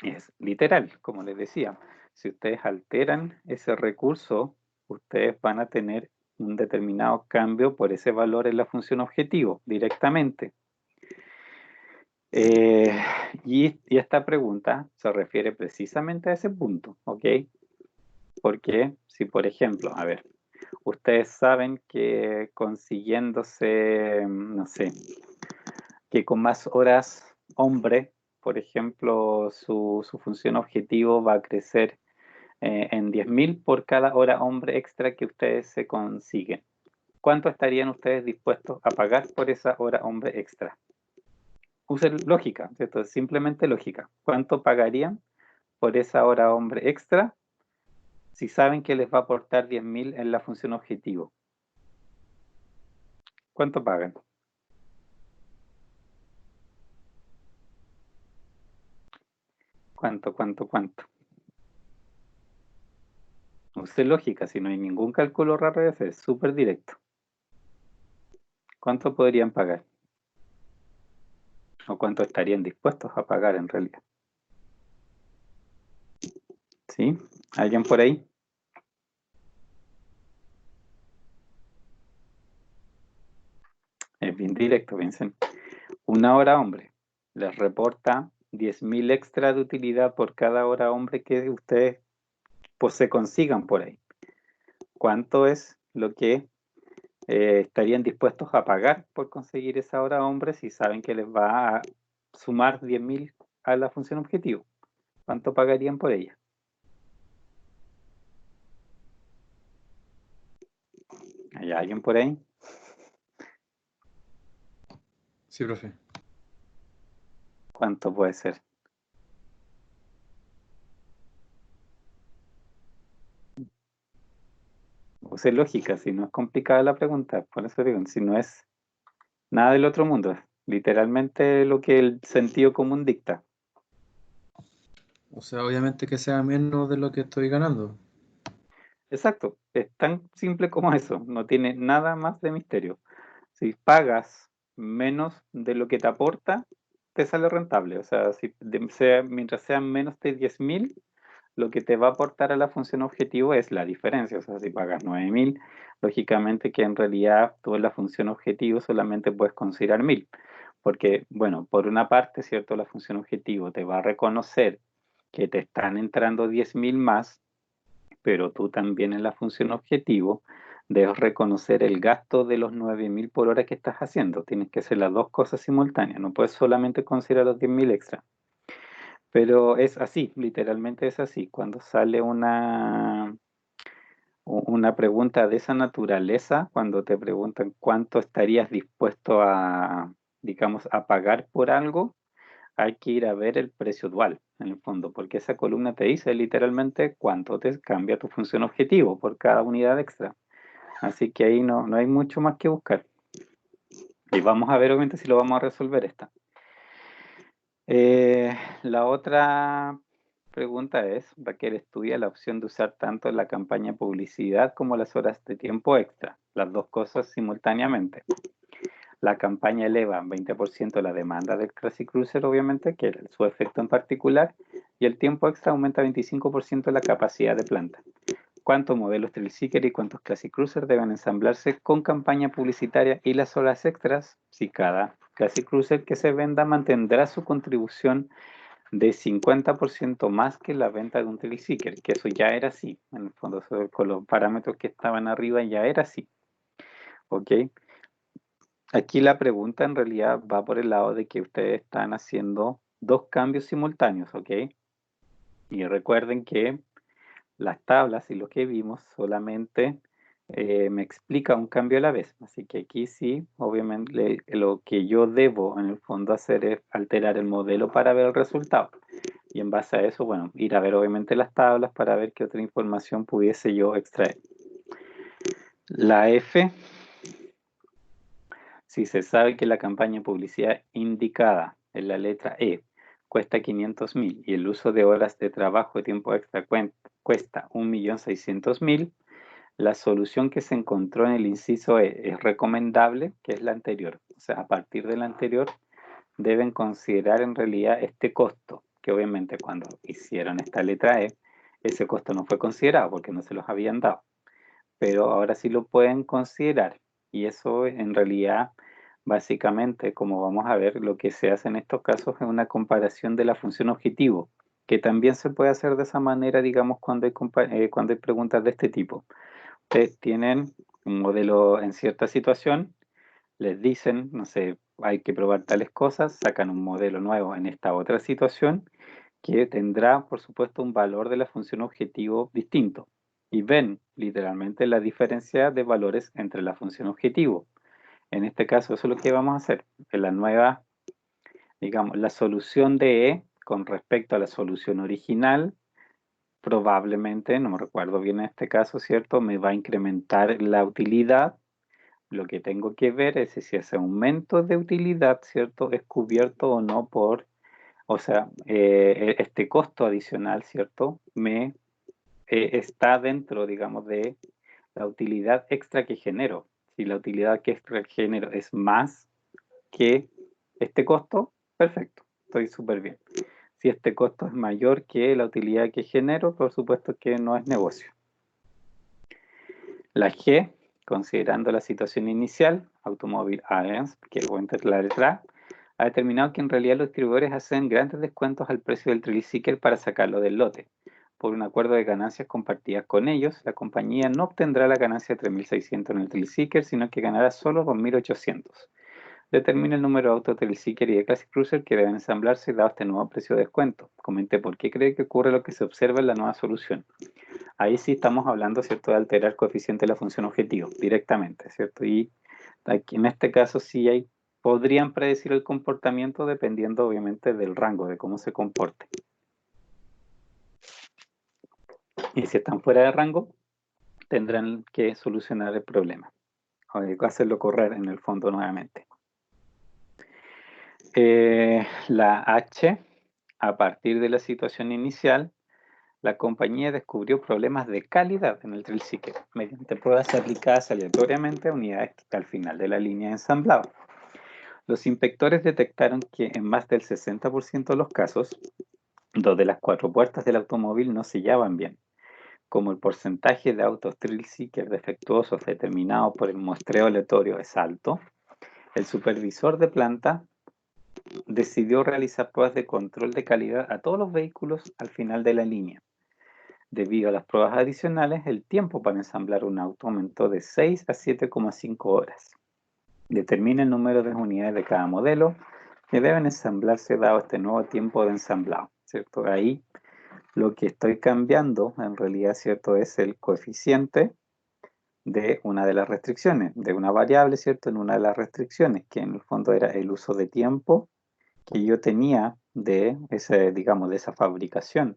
es literal, como les decía. Si ustedes alteran ese recurso, ustedes van a tener un determinado cambio por ese valor en la función objetivo, directamente. Y esta pregunta se refiere precisamente a ese punto, ¿ok? Porque si, por ejemplo, a ver, ustedes saben que consiguiéndose, no sé, que con más horas hombre, por ejemplo, su función objetivo va a crecer en 10.000 por cada hora hombre extra que ustedes se consiguen. ¿Cuánto estarían ustedes dispuestos a pagar por esa hora hombre extra? Usen lógica, ¿cierto? Simplemente lógica. ¿Cuánto pagarían por esa hora hombre extra si saben que les va a aportar 10.000 en la función objetivo? ¿Cuánto pagan? ¿Cuánto? Use lógica, si no hay ningún cálculo raro de hacer, es súper directo. ¿Cuánto podrían pagar? ¿O cuánto estarían dispuestos a pagar en realidad? ¿Sí? ¿Alguien por ahí? Es bien directo, piensen. Una hora hombre les reporta 10.000 extra de utilidad por cada hora hombre que ustedes pues, se consigan por ahí. ¿Cuánto es lo que estarían dispuestos a pagar por conseguir esa hora hombre si saben que les va a sumar 10.000 a la función objetivo? ¿Cuánto pagarían por ella? ¿Hay alguien por ahí? Sí, profe. ¿Cuánto puede ser? Use lógica, si no es complicada la pregunta, por eso digo, si no es nada del otro mundo, es literalmente lo que el sentido común dicta. O sea, obviamente que sea menos de lo que estoy ganando. Exacto, es tan simple como eso, no tiene nada más de misterio. Si pagas menos de lo que te aporta, te sale rentable. O sea, mientras sean menos de 10.000, lo que te va a aportar a la función objetivo es la diferencia. O sea, si pagas 9.000, lógicamente que en realidad tú en la función objetivo solamente puedes considerar 1.000. Porque, bueno, por una parte, ¿cierto? La función objetivo te va a reconocer que te están entrando 10.000 más, pero tú también en la función objetivo debes reconocer el gasto de los 9.000 por hora que estás haciendo. Tienes que hacer las dos cosas simultáneas, no puedes solamente considerar los 10.000 extra. Pero es así, literalmente es así. Cuando sale una pregunta de esa naturaleza, cuando te preguntan cuánto estarías dispuesto a, digamos, a pagar por algo, hay que ir a ver el precio dual, en el fondo, porque esa columna te dice literalmente cuánto te cambia tu función objetivo por cada unidad extra. Así que ahí no hay mucho más que buscar. Y vamos a ver, obviamente, si lo vamos a resolver esta. La otra pregunta es, Raquel estudia la opción de usar tanto la campaña de publicidad como las horas de tiempo extra, las dos cosas simultáneamente. La campaña eleva 20% la demanda del Classic Cruiser, obviamente, que es su efecto en particular, y el tiempo extra aumenta 25% la capacidad de planta. ¿Cuántos modelos Thrill Seeker y cuántos Classic Cruiser deben ensamblarse con campaña publicitaria y las horas extras si cada Classic Cruiser que se venda mantendrá su contribución de 50% más que la venta de un Thrill Seeker? Que eso ya era así, en el fondo con los parámetros que estaban arriba ya era así. ¿Ok? Aquí la pregunta en realidad va por el lado de que ustedes están haciendo dos cambios simultáneos, ¿ok? Y recuerden que las tablas y lo que vimos solamente me explica un cambio a la vez. Así que aquí sí, obviamente lo que yo debo en el fondo hacer es alterar el modelo para ver el resultado. Y en base a eso, bueno, ir a ver obviamente las tablas para ver qué otra información pudiese yo extraer. La F, si se sabe que la campaña de publicidad indicada en la letra E cuesta 500.000 y el uso de horas de trabajo de tiempo extra cuesta 1.600.000, la solución que se encontró en el inciso E es recomendable, que es la anterior. O sea, a partir de la anterior deben considerar en realidad este costo, que obviamente cuando hicieron esta letra E, ese costo no fue considerado porque no se los habían dado. Pero ahora sí lo pueden considerar. Y eso en realidad, básicamente, como vamos a ver, lo que se hace en estos casos es una comparación de la función objetivo, que también se puede hacer de esa manera, digamos, cuando hay preguntas de este tipo. Ustedes tienen un modelo en cierta situación, les dicen, no sé, hay que probar tales cosas, sacan un modelo nuevo en esta otra situación que tendrá, por supuesto, un valor de la función objetivo distinto. Y ven literalmente la diferencia de valores entre la función objetivo. En este caso, eso es lo que vamos a hacer. En la nueva, digamos, la solución de E con respecto a la solución original, probablemente, no me recuerdo bien en este caso, ¿cierto? Me va a incrementar la utilidad. Lo que tengo que ver es si ese aumento de utilidad, ¿cierto? Es cubierto o no por O sea, este costo adicional, ¿cierto? Está dentro, digamos, de la utilidad extra que genero. Si la utilidad que extra que genero es más que este costo, perfecto, estoy súper bien. Si este costo es mayor que la utilidad que genero, por supuesto que no es negocio. La G, considerando la situación inicial, Automóvil Alliance, que cuenta la letra A, ha determinado que en realidad los distribuidores hacen grandes descuentos al precio del thrill seeker para sacarlo del lote. Por un acuerdo de ganancias compartidas con ellos, la compañía no obtendrá la ganancia de 3.600 en el thrill seeker, sino que ganará solo 2.800. Determina el número de autos thrill seeker y de Classic Cruiser que deben ensamblarse dado este nuevo precio de descuento. Comente por qué cree que ocurre lo que se observa en la nueva solución. Ahí sí estamos hablando, ¿cierto?, de alterar el coeficiente de la función objetivo directamente, ¿cierto? Y aquí en este caso sí podrían predecir el comportamiento dependiendo obviamente del rango, de cómo se comporte. Y si están fuera de rango, tendrán que solucionar el problema, o hacerlo correr en el fondo nuevamente. La H, a partir de la situación inicial, la compañía descubrió problemas de calidad en el thrill seeker mediante pruebas aplicadas aleatoriamente a unidades que están al final de la línea de ensamblado. Los inspectores detectaron que en más del 60% de los casos, 2 de las 4 puertas del automóvil no sellaban bien. Como el porcentaje de autos thrill seeker defectuosos determinado por el muestreo aleatorio es alto, el supervisor de planta decidió realizar pruebas de control de calidad a todos los vehículos al final de la línea. Debido a las pruebas adicionales, el tiempo para ensamblar un auto aumentó de 6 a 7,5 horas. Determina el número de unidades de cada modelo que deben ensamblarse dado este nuevo tiempo de ensamblado, ¿cierto? Ahí lo que estoy cambiando en realidad, ¿cierto?, es el coeficiente de una de las restricciones, de una variable, ¿cierto?, en una de las restricciones, que en el fondo era el uso de tiempo que yo tenía de digamos, de esa fabricación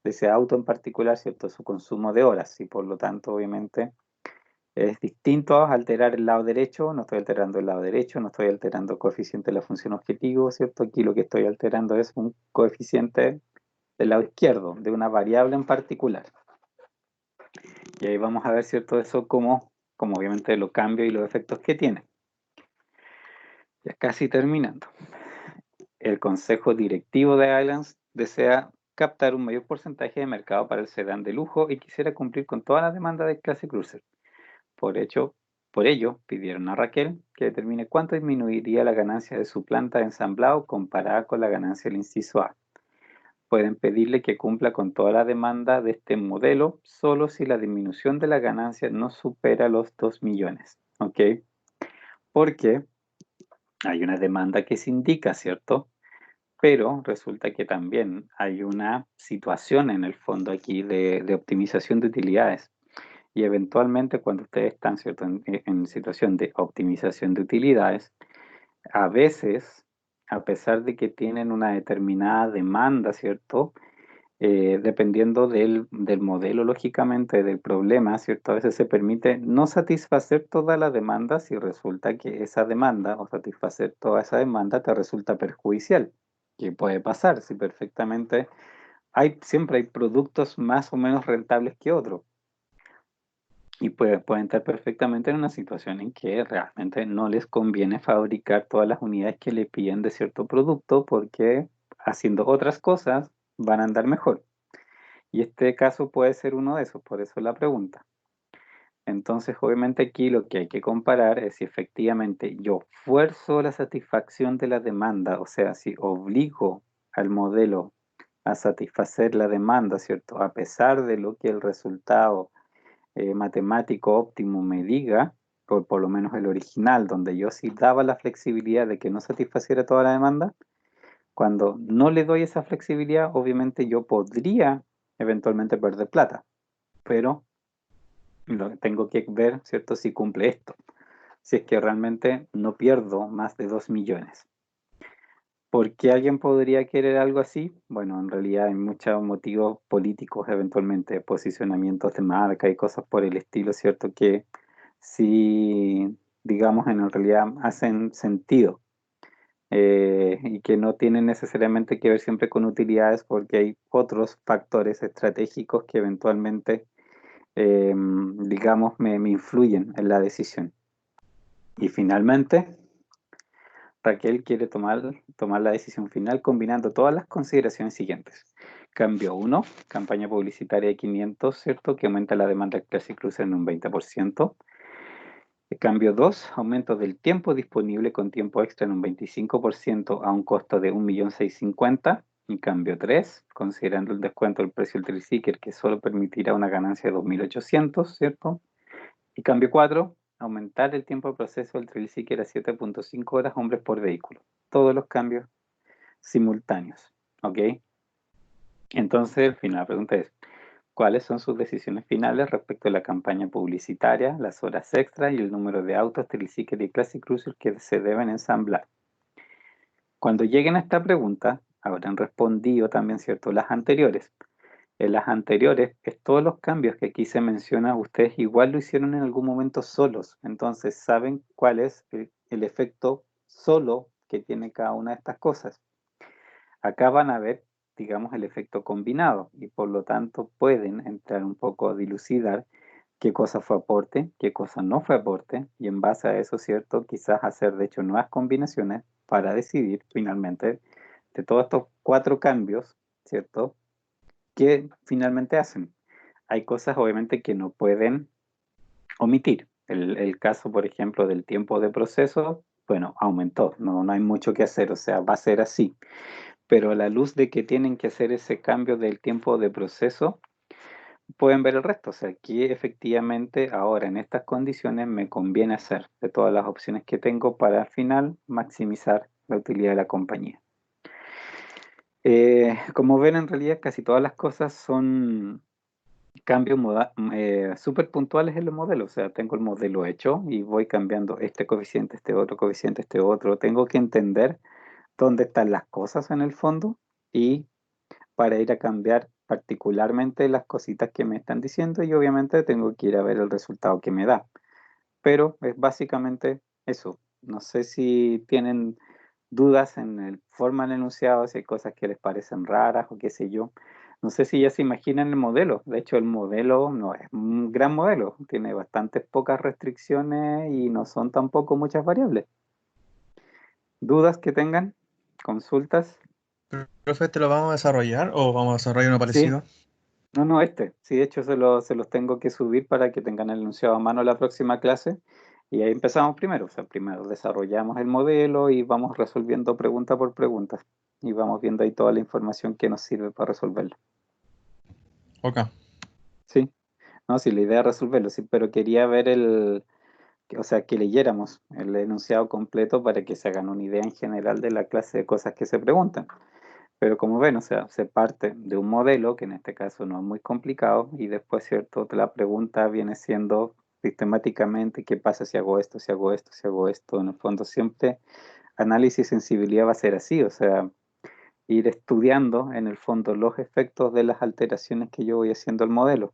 de ese auto en particular, ¿cierto?, su consumo de horas, y por lo tanto, obviamente, es distinto a alterar el lado derecho. No estoy alterando el lado derecho, no estoy alterando el coeficiente de la función objetivo, ¿cierto? Aquí lo que estoy alterando es un coeficiente del lado izquierdo, de una variable en particular. Y ahí vamos a ver, ¿cierto?, eso como obviamente lo cambio y los efectos que tiene. Ya casi terminando. El consejo directivo de Alliance desea captar un mayor porcentaje de mercado para el sedán de lujo y quisiera cumplir con toda la demanda del Classic Cruiser. Por ello, pidieron a Raquel que determine cuánto disminuiría la ganancia de su planta de ensamblado comparada con la ganancia del inciso A. Pueden pedirle que cumpla con toda la demanda de este modelo solo si la disminución de la ganancia no supera los 2 millones. ¿Ok? Porque hay una demanda que se indica, ¿cierto? Pero resulta que también hay una situación en el fondo aquí de optimización de utilidades. Y eventualmente cuando ustedes están, ¿cierto?, en situación de optimización de utilidades, a veces, a pesar de que tienen una determinada demanda, ¿cierto?, dependiendo del modelo, lógicamente, del problema, ¿cierto?, a veces se permite no satisfacer toda la demanda si resulta que esa demanda o satisfacer toda esa demanda te resulta perjudicial. ¿Qué puede pasar? Si perfectamente siempre hay productos más o menos rentables que otros. Y pueden estar perfectamente en una situación en que realmente no les conviene fabricar todas las unidades que le piden de cierto producto porque haciendo otras cosas van a andar mejor. Y este caso puede ser uno de esos, por eso la pregunta. Entonces, obviamente aquí lo que hay que comparar es si efectivamente yo fuerzo la satisfacción de la demanda, o sea, si obligo al modelo a satisfacer la demanda, ¿cierto? A pesar de lo que el resultado matemático óptimo me diga, por lo menos el original, donde yo sí daba la flexibilidad de que no satisfaciera toda la demanda, cuando no le doy esa flexibilidad, obviamente yo podría eventualmente perder plata, pero tengo que ver, ¿cierto?, si cumple esto, si es que realmente no pierdo más de 2 millones. ¿Por qué alguien podría querer algo así? Bueno, en realidad hay muchos motivos políticos, eventualmente, posicionamientos de marca y cosas por el estilo, ¿cierto?, que sí, digamos, en realidad hacen sentido. y que no tienen necesariamente que ver siempre con utilidades porque hay otros factores estratégicos que eventualmente, digamos, me influyen en la decisión. Y finalmente, Raquel quiere tomar la decisión final combinando todas las consideraciones siguientes. Cambio 1, campaña publicitaria de 500, ¿cierto? Que aumenta la demanda del Classic Cruiser en un 20%. Cambio 2, aumento del tiempo disponible con tiempo extra en un 25% a un costo de 1.650.000. Y cambio 3, considerando el descuento del precio del Thrill Seeker, que solo permitirá una ganancia de 2.800, ¿cierto? Y cambio 4, aumentar el tiempo de proceso del Thrill Seeker a 7.5 horas hombres por vehículo. Todos los cambios simultáneos, ¿ok? Entonces, al final, la pregunta es, ¿cuáles son sus decisiones finales respecto a la campaña publicitaria, las horas extras y el número de autos, Thrill Seeker y Classic Cruiser que se deben ensamblar? Cuando lleguen a esta pregunta, habrán respondido también, ¿cierto?, las anteriores. En las anteriores, todos los cambios que aquí se mencionan, ustedes igual lo hicieron en algún momento solos. Entonces, saben cuál es el efecto solo que tiene cada una de estas cosas. Acá van a ver, digamos, el efecto combinado y por lo tanto pueden entrar un poco a dilucidar qué cosa fue aporte, qué cosa no fue aporte y en base a eso, ¿cierto? Quizás hacer de hecho nuevas combinaciones para decidir finalmente de todos estos 4 cambios, ¿cierto? ¿Qué finalmente hacen? Hay cosas obviamente que no pueden omitir. El caso, por ejemplo, del tiempo de proceso, bueno, aumentó, no hay mucho que hacer, o sea, va a ser así. Pero a la luz de que tienen que hacer ese cambio del tiempo de proceso, pueden ver el resto. O sea, aquí efectivamente ahora en estas condiciones me conviene hacer de todas las opciones que tengo para al final maximizar la utilidad de la compañía. Como ven, en realidad casi todas las cosas son cambios súper puntuales en los modelos. O sea, tengo el modelo hecho y voy cambiando este coeficiente, este otro coeficiente, este otro. Tengo que entender dónde están las cosas en el fondo y para ir a cambiar particularmente las cositas que me están diciendo y obviamente tengo que ir a ver el resultado que me da. Pero es básicamente eso. No sé si tienen dudas en el forma del enunciado, si hay cosas que les parecen raras o qué sé yo. No sé si ya se imaginan el modelo. De hecho, el modelo no es un gran modelo. Tiene bastantes pocas restricciones y no son tampoco muchas variables. ¿Dudas que tengan? ¿Consultas? Profe, ¿te lo vamos a desarrollar o vamos a desarrollar uno Sí. parecido? No, sí, de hecho se los tengo que subir para que tengan el enunciado a mano la próxima clase. Y ahí empezamos primero, o sea, primero desarrollamos el modelo y vamos resolviendo pregunta por pregunta. Y vamos viendo ahí toda la información que nos sirve para resolverlo. Ok. Sí, no, sí, la idea es resolverlo, sí, pero quería ver o sea, que leyéramos el enunciado completo para que se hagan una idea en general de la clase de cosas que se preguntan. Pero como ven, o sea, se parte de un modelo, que en este caso no es muy complicado, y después, ¿cierto? La pregunta viene siendo sistemáticamente, ¿qué pasa si hago esto, si hago esto, si hago esto? En el fondo, siempre análisis y sensibilidad va a ser así, o sea, ir estudiando en el fondo los efectos de las alteraciones que yo voy haciendo al modelo.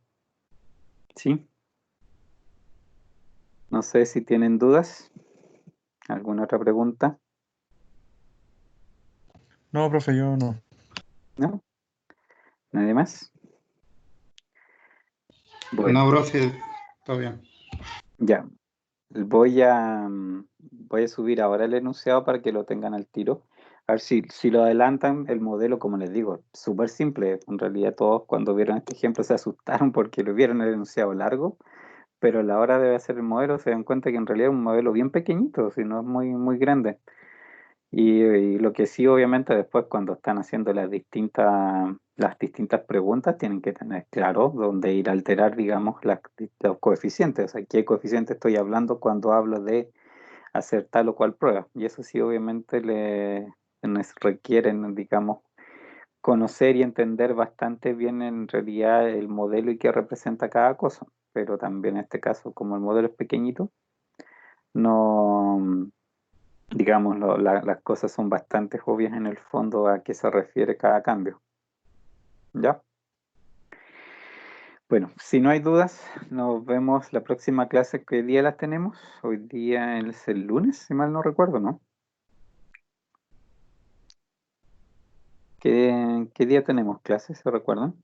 ¿Sí? No sé si tienen dudas. ¿Alguna otra pregunta? No, profe, yo no. ¿No? ¿Nadie más? Bueno, No, profe, todo bien. ya. Voy a subir ahora el enunciado para que lo tengan al tiro. A ver si lo adelantan, el modelo, como les digo, súper simple. En realidad todos cuando vieron este ejemplo se asustaron porque lo vieron el enunciado largo, pero a la hora de hacer el modelo se dan cuenta que en realidad es un modelo bien pequeñito, si no es muy grande. Y lo que sí, obviamente, después cuando están haciendo las distintas preguntas, tienen que tener claro dónde ir a alterar, digamos, los coeficientes. O sea, qué coeficiente estoy hablando cuando hablo de hacer tal o cual prueba. Y eso sí, obviamente, les requieren, digamos, conocer y entender bastante bien en realidad el modelo y qué representa cada cosa. Pero también en este caso, como el modelo es pequeñito, no, digamos, las cosas son bastante obvias en el fondo a qué se refiere cada cambio. ¿Ya? Bueno, si no hay dudas, nos vemos la próxima clase. ¿Qué día las tenemos? Hoy día es el lunes, si mal no recuerdo, ¿no? ¿Qué día tenemos clases, se recuerdan?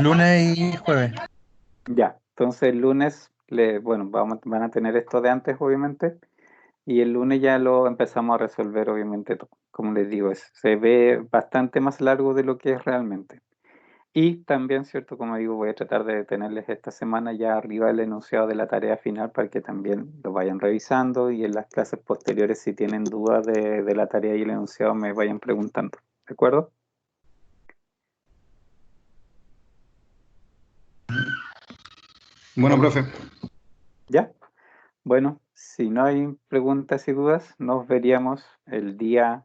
Lunes y jueves. Ya, entonces el lunes, bueno, van a tener esto de antes, obviamente, y el lunes ya lo empezamos a resolver, obviamente, todo. Como les digo, se ve bastante más largo de lo que es realmente. Y también, ¿cierto? Como digo, voy a tratar de tenerles esta semana ya arriba el enunciado de la tarea final para que también lo vayan revisando y en las clases posteriores, si tienen dudas de la tarea y el enunciado, me vayan preguntando. ¿De acuerdo? Bueno, profe. ¿Ya? Bueno, si no hay preguntas y dudas, nos veríamos el día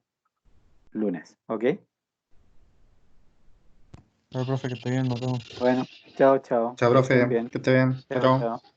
lunes, ¿ok? Pero profe, que esté bien, nos vemos. Bueno, chao, chao. Chao, Que estén profe. bien. Que esté bien. Chao, Chao, chao. chao.